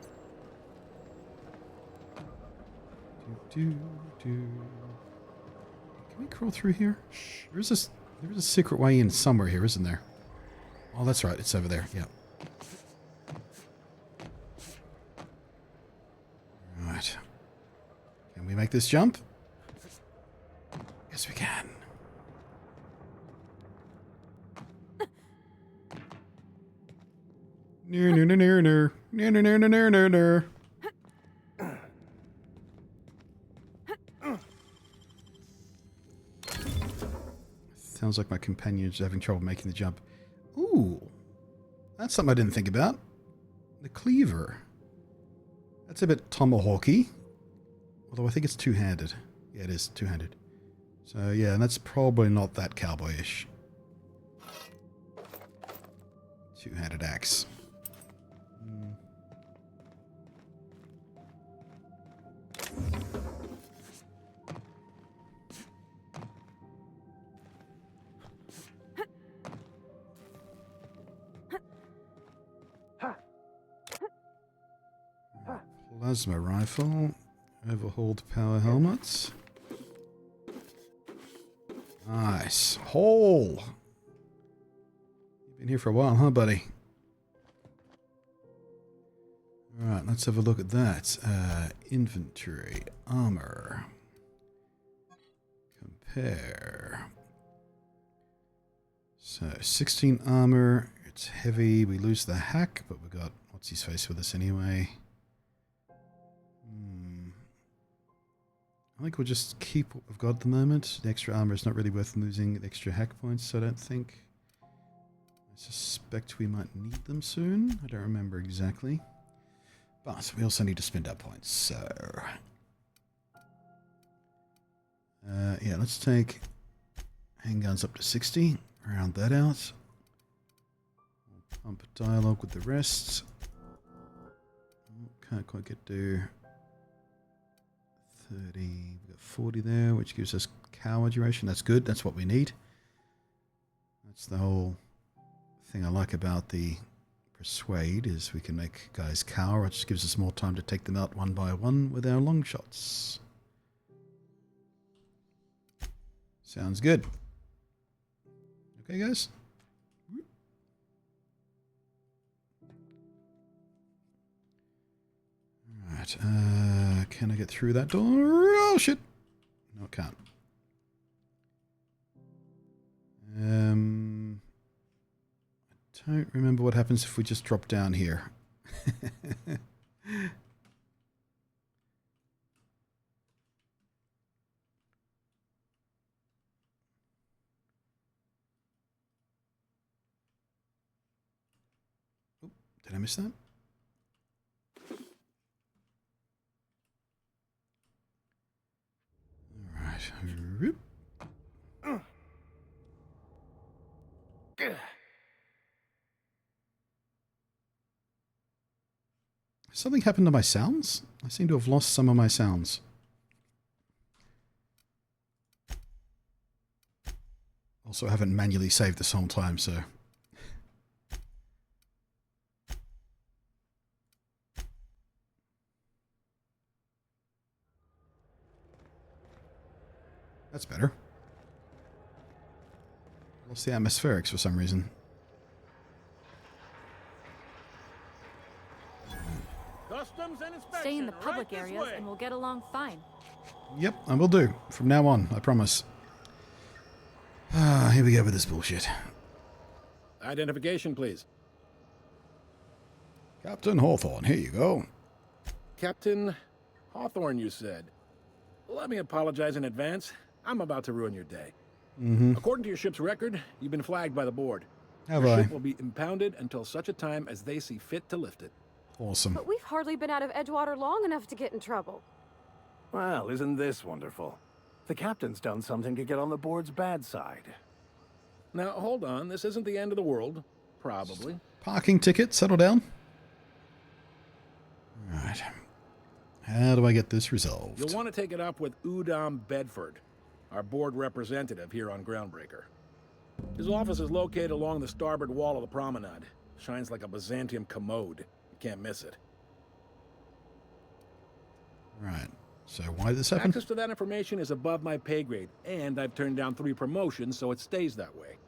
S1: Can we crawl through here? There is a secret way in somewhere here, isn't there? Oh, that's right. It's over there. Yeah. Right. Can we make this jump? Yes, we can. Near, near, near, near, near, near, near, near, near, near, near. Sounds like my companion's having trouble making the jump. Ooh, that's something I didn't think about. The cleaver. That's a bit tomahawky. Although I think it's two-handed. Yeah, it is two-handed. So yeah, and that's probably not that cowboyish. Two-handed axe. Plasma rifle. Overhauled power helmets. Nice. Hole. You've been here for a while, huh, buddy? Alright, let's have a look at that. Inventory. Armor. Compare. So, 16 armor. It's heavy. We lose the hack, but we got what's his face with us anyway. I think we'll just keep what we've got at the moment. The extra armor is not really worth losing the extra hack points, I don't think. I suspect we might need them soon. I don't remember exactly. But we also need to spend our points, so... yeah, let's take handguns up to 60. Round that out. We'll pump dialogue with the rest. Can't quite get to... 30, we've got 40 there, which gives us cower duration. That's good, that's what we need. That's the whole thing I like about the Persuade, is we can make guys cower. It just gives us more time to take them out one by one with our long shots. Sounds good. Okay, guys? Alright, can I get through that door? Oh, shit! No, I can't. I don't remember what happens if we just drop down here. Oh, did I miss that? Alright. Something happened to my sounds? I seem to have lost some of my sounds. Also, I haven't manually saved this whole time, so... That's better. Lost the atmospherics for some reason.
S18: Customs and inspection.
S21: Stay in the public
S18: right
S21: areas and we'll get along fine.
S1: Yep, I will do. From now on, I promise. Ah, here we go with this bullshit.
S4: Identification, please.
S1: Captain Hawthorne, here you go.
S4: Captain Hawthorne, you said. Let me apologize in advance. I'm about to ruin your day. According to your ship's record, you've been flagged by the board.
S1: Have
S4: your
S1: I?
S4: ship will be impounded until such a time as they see fit to lift it.
S1: Awesome.
S3: But we've hardly been out of Edgewater long enough to get in trouble.
S11: Well, isn't this wonderful? The captain's done something to get on the board's bad side.
S4: Now, hold on. This isn't the end of the world. Probably.
S1: Parking ticket, settle down. Alright. How do I get this resolved?
S4: You'll want to take it up with Udom Bedford, our board representative here on Groundbreaker. His office is located along the starboard wall of the promenade. Shines like a Byzantium commode. You can't miss it.
S1: Right. So why did this happen?
S4: Access to that information is above my pay grade, and I've turned down 3 promotions, so it stays that way.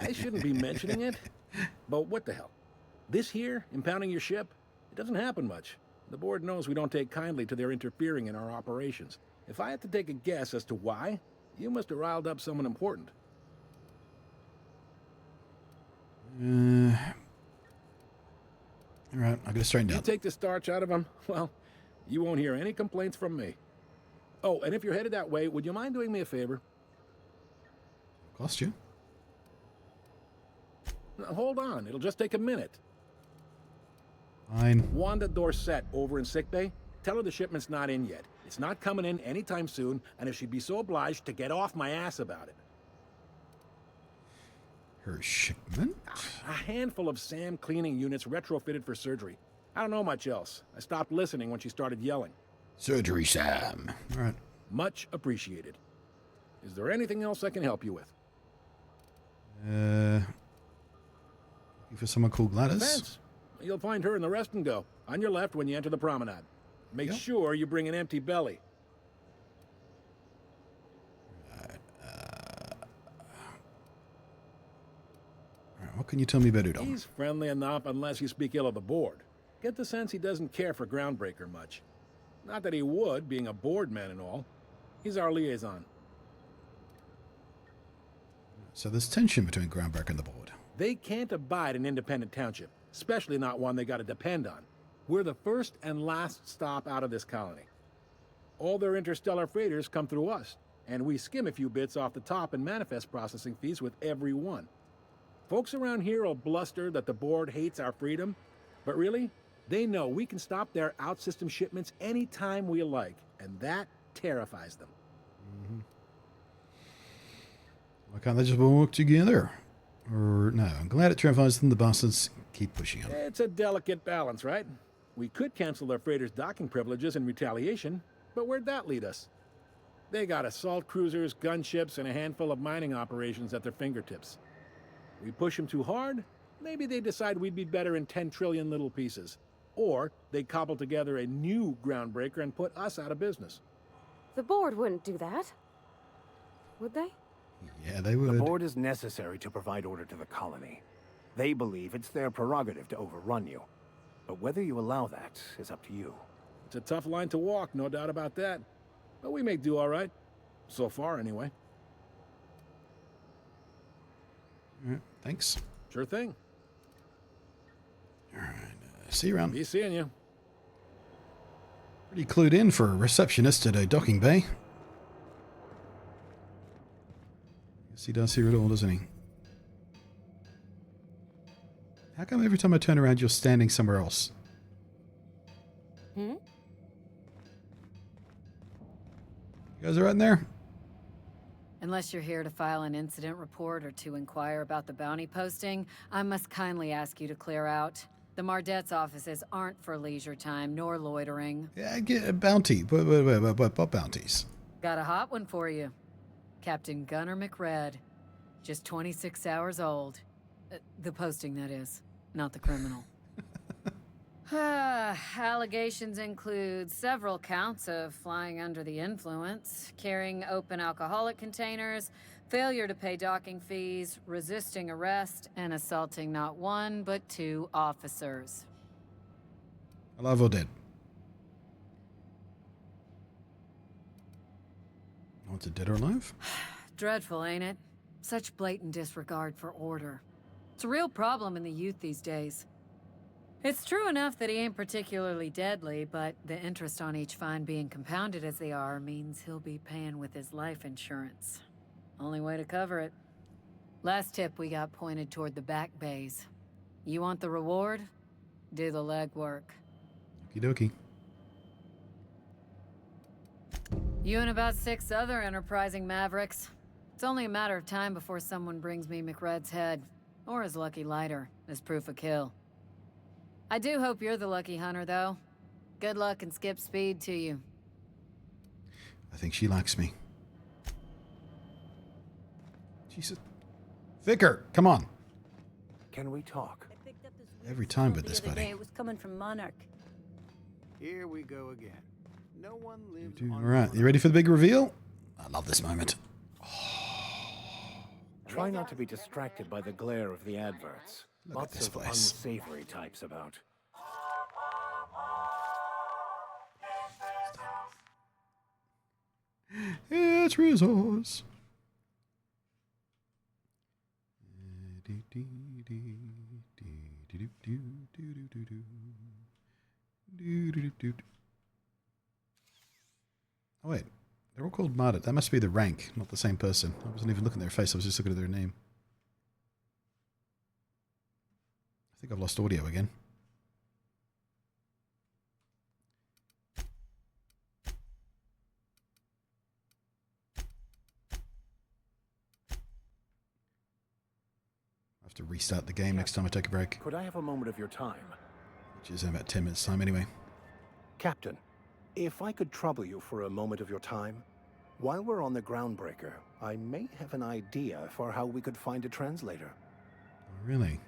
S4: I shouldn't be mentioning it, but what the hell? This here, impounding your ship, it doesn't happen much. The board knows we don't take kindly to their interfering in our operations. If I had to take a guess as to why, you must have riled up someone important.
S1: Alright, I gotta straighten
S4: You
S1: down.
S4: take the starch out of them, well, you won't hear any complaints from me. Oh, and if you're headed that way, would you mind doing me a favor?
S1: Cost you?
S4: Now, hold on, it'll just take a minute.
S1: Fine.
S4: Wanda Dorset over in sickbay, tell her the shipment's not in yet. It's not coming in anytime soon, and if she'd be so obliged to get off my ass about it.
S1: Her shipment?
S4: A handful of SAM cleaning units retrofitted for surgery. I don't know much else. I stopped listening when she started yelling.
S1: Surgery Sam. Alright.
S4: Much appreciated. Is there anything else I can help you with?
S1: Looking for someone called Gladys?
S4: Fence. You'll find her in the rest and go, on your left when you enter the promenade. Make sure you bring an empty belly.
S1: Alright, what can you tell me about Udom?
S4: He's friendly enough unless you speak ill of the board. Get the sense he doesn't care for Groundbreaker much. Not that he would, being a board man and all. He's our liaison.
S1: So there's tension between Groundbreaker and the board.
S4: They can't abide an independent township, especially not one they gotta depend on. We're the first and last stop out of this colony. All their interstellar freighters come through us, and we skim a few bits off the top in manifest processing fees with every one. Folks around here will bluster that the board hates our freedom, but really, they know we can stop their out-system shipments anytime we like, and that terrifies them.
S1: Why can't they just work together? Or, no, I'm glad it terrifies them, the bastards keep pushing on.
S4: It's a delicate balance, right? We could cancel their freighters' docking privileges in retaliation, but where'd that lead us? They got assault cruisers, gunships, and a handful of mining operations at their fingertips. We push them too hard, maybe they decide we'd be better in 10 trillion little pieces. Or they cobble together a new Groundbreaker and put us out of business.
S3: The board wouldn't do that. Would they?
S1: Yeah, they would.
S11: The board is necessary to provide order to the colony. They believe it's their prerogative to overrun you. But whether you allow that is up to you.
S4: It's a tough line to walk, no doubt about that. But we may do all right. So far, anyway.
S1: Alright, thanks.
S4: Sure thing.
S1: Alright, see you around.
S4: Be seeing you.
S1: Pretty clued in for a receptionist at a docking bay. Guess he does hear it all, doesn't he? How come every time I turn around you're standing somewhere else?
S3: Hmm?
S1: You guys are right in there?
S15: Unless you're here to file an incident report or to inquire about the bounty posting, I must kindly ask you to clear out. The Mardet's offices aren't for leisure time nor loitering.
S1: Yeah, get a bounty. What bounties?
S15: Got a hot one for you. Captain Gunnar McRed. Just 26 hours old. The posting, that is, not the criminal. Allegations include several counts of flying under the influence, carrying open alcoholic containers, failure to pay docking fees, resisting arrest, and assaulting not one but 2 officers.
S1: Alive or dead? What's it, dead or alive?
S15: Dreadful, ain't it? Such blatant disregard for order. It's a real problem in the youth these days. It's true enough that he ain't particularly deadly, but the interest on each fine being compounded as they are means he'll be paying with his life insurance. Only way to cover it. Last tip we got pointed toward the back bays. You want the reward? Do the legwork.
S1: Okie dokie.
S15: You and about 6 other enterprising mavericks. It's only a matter of time before someone brings me McRed's head, or his lucky lighter, as proof of kill. I do hope you're the lucky hunter, though. Good luck and skip speed to you.
S1: I think she likes me. Jesus. Vicar, come on.
S11: Can we talk?
S1: Every time with this,
S7: The other
S1: buddy.
S7: day, it was coming from Monarch.
S12: Here we go again. No one lives
S1: All right, you ready for the big reveal? I love this moment.
S11: Try not to be distracted by the glare of the adverts.
S1: Look at
S11: Lots
S1: this
S11: of
S1: place.
S11: unsavory types about.
S1: It's resource. Oh wait, they're all called Martyr. That must be the rank, not the same person. I wasn't even looking at their face, I was just looking at their name. I think I've lost audio again. I have to restart the game next time I take a break,
S11: Could I have a moment of your time?
S1: which is in about 10 minutes time anyway.
S11: Captain, if I could trouble you for a moment of your time, while we're on the Groundbreaker, I may have an idea for how we could find a translator.
S1: Oh, really?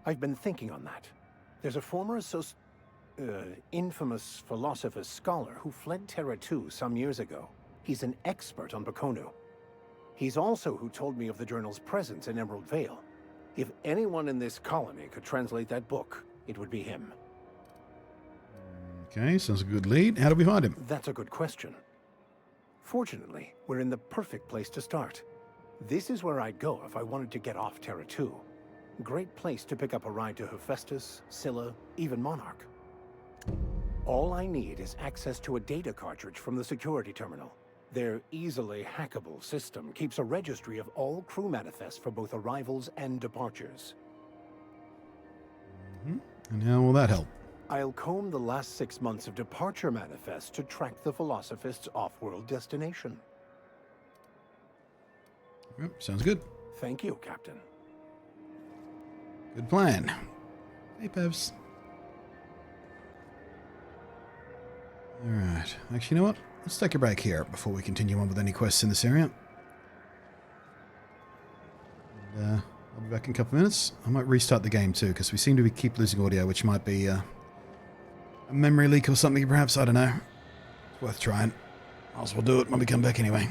S11: I've been thinking on that. There's a former infamous philosopher scholar who fled Terra 2 some years ago. He's an expert on Bakonu. He's also who told me of the journal's presence in Emerald Vale. If anyone in this colony could translate that book, it would be him.
S1: Okay, sounds a good lead. How do we find him?
S11: That's a good question. Fortunately, we're in the perfect place to start. This is where I'd go if I wanted to get off Terra 2. Great place to pick up a ride to Hephaestus, Scylla, even Monarch. All I need is access to a data cartridge from the security terminal. Their easily hackable system keeps a registry of all crew manifests for both arrivals and departures.
S1: And how will that help?
S11: I'll comb the last 6 months of departure manifests to track the Philosophist's off-world destination.
S1: Yep, sounds good.
S11: Thank you, Captain.
S1: Good plan. Hey, Pevs. Alright. Actually, you know what? Let's take a break here before we continue on with any quests in this area. And, I'll be back in a couple of minutes. I might restart the game too, because we seem to keep losing audio, which might be a memory leak or something, perhaps. I don't know. It's worth trying. Might as well do it when we come back anyway.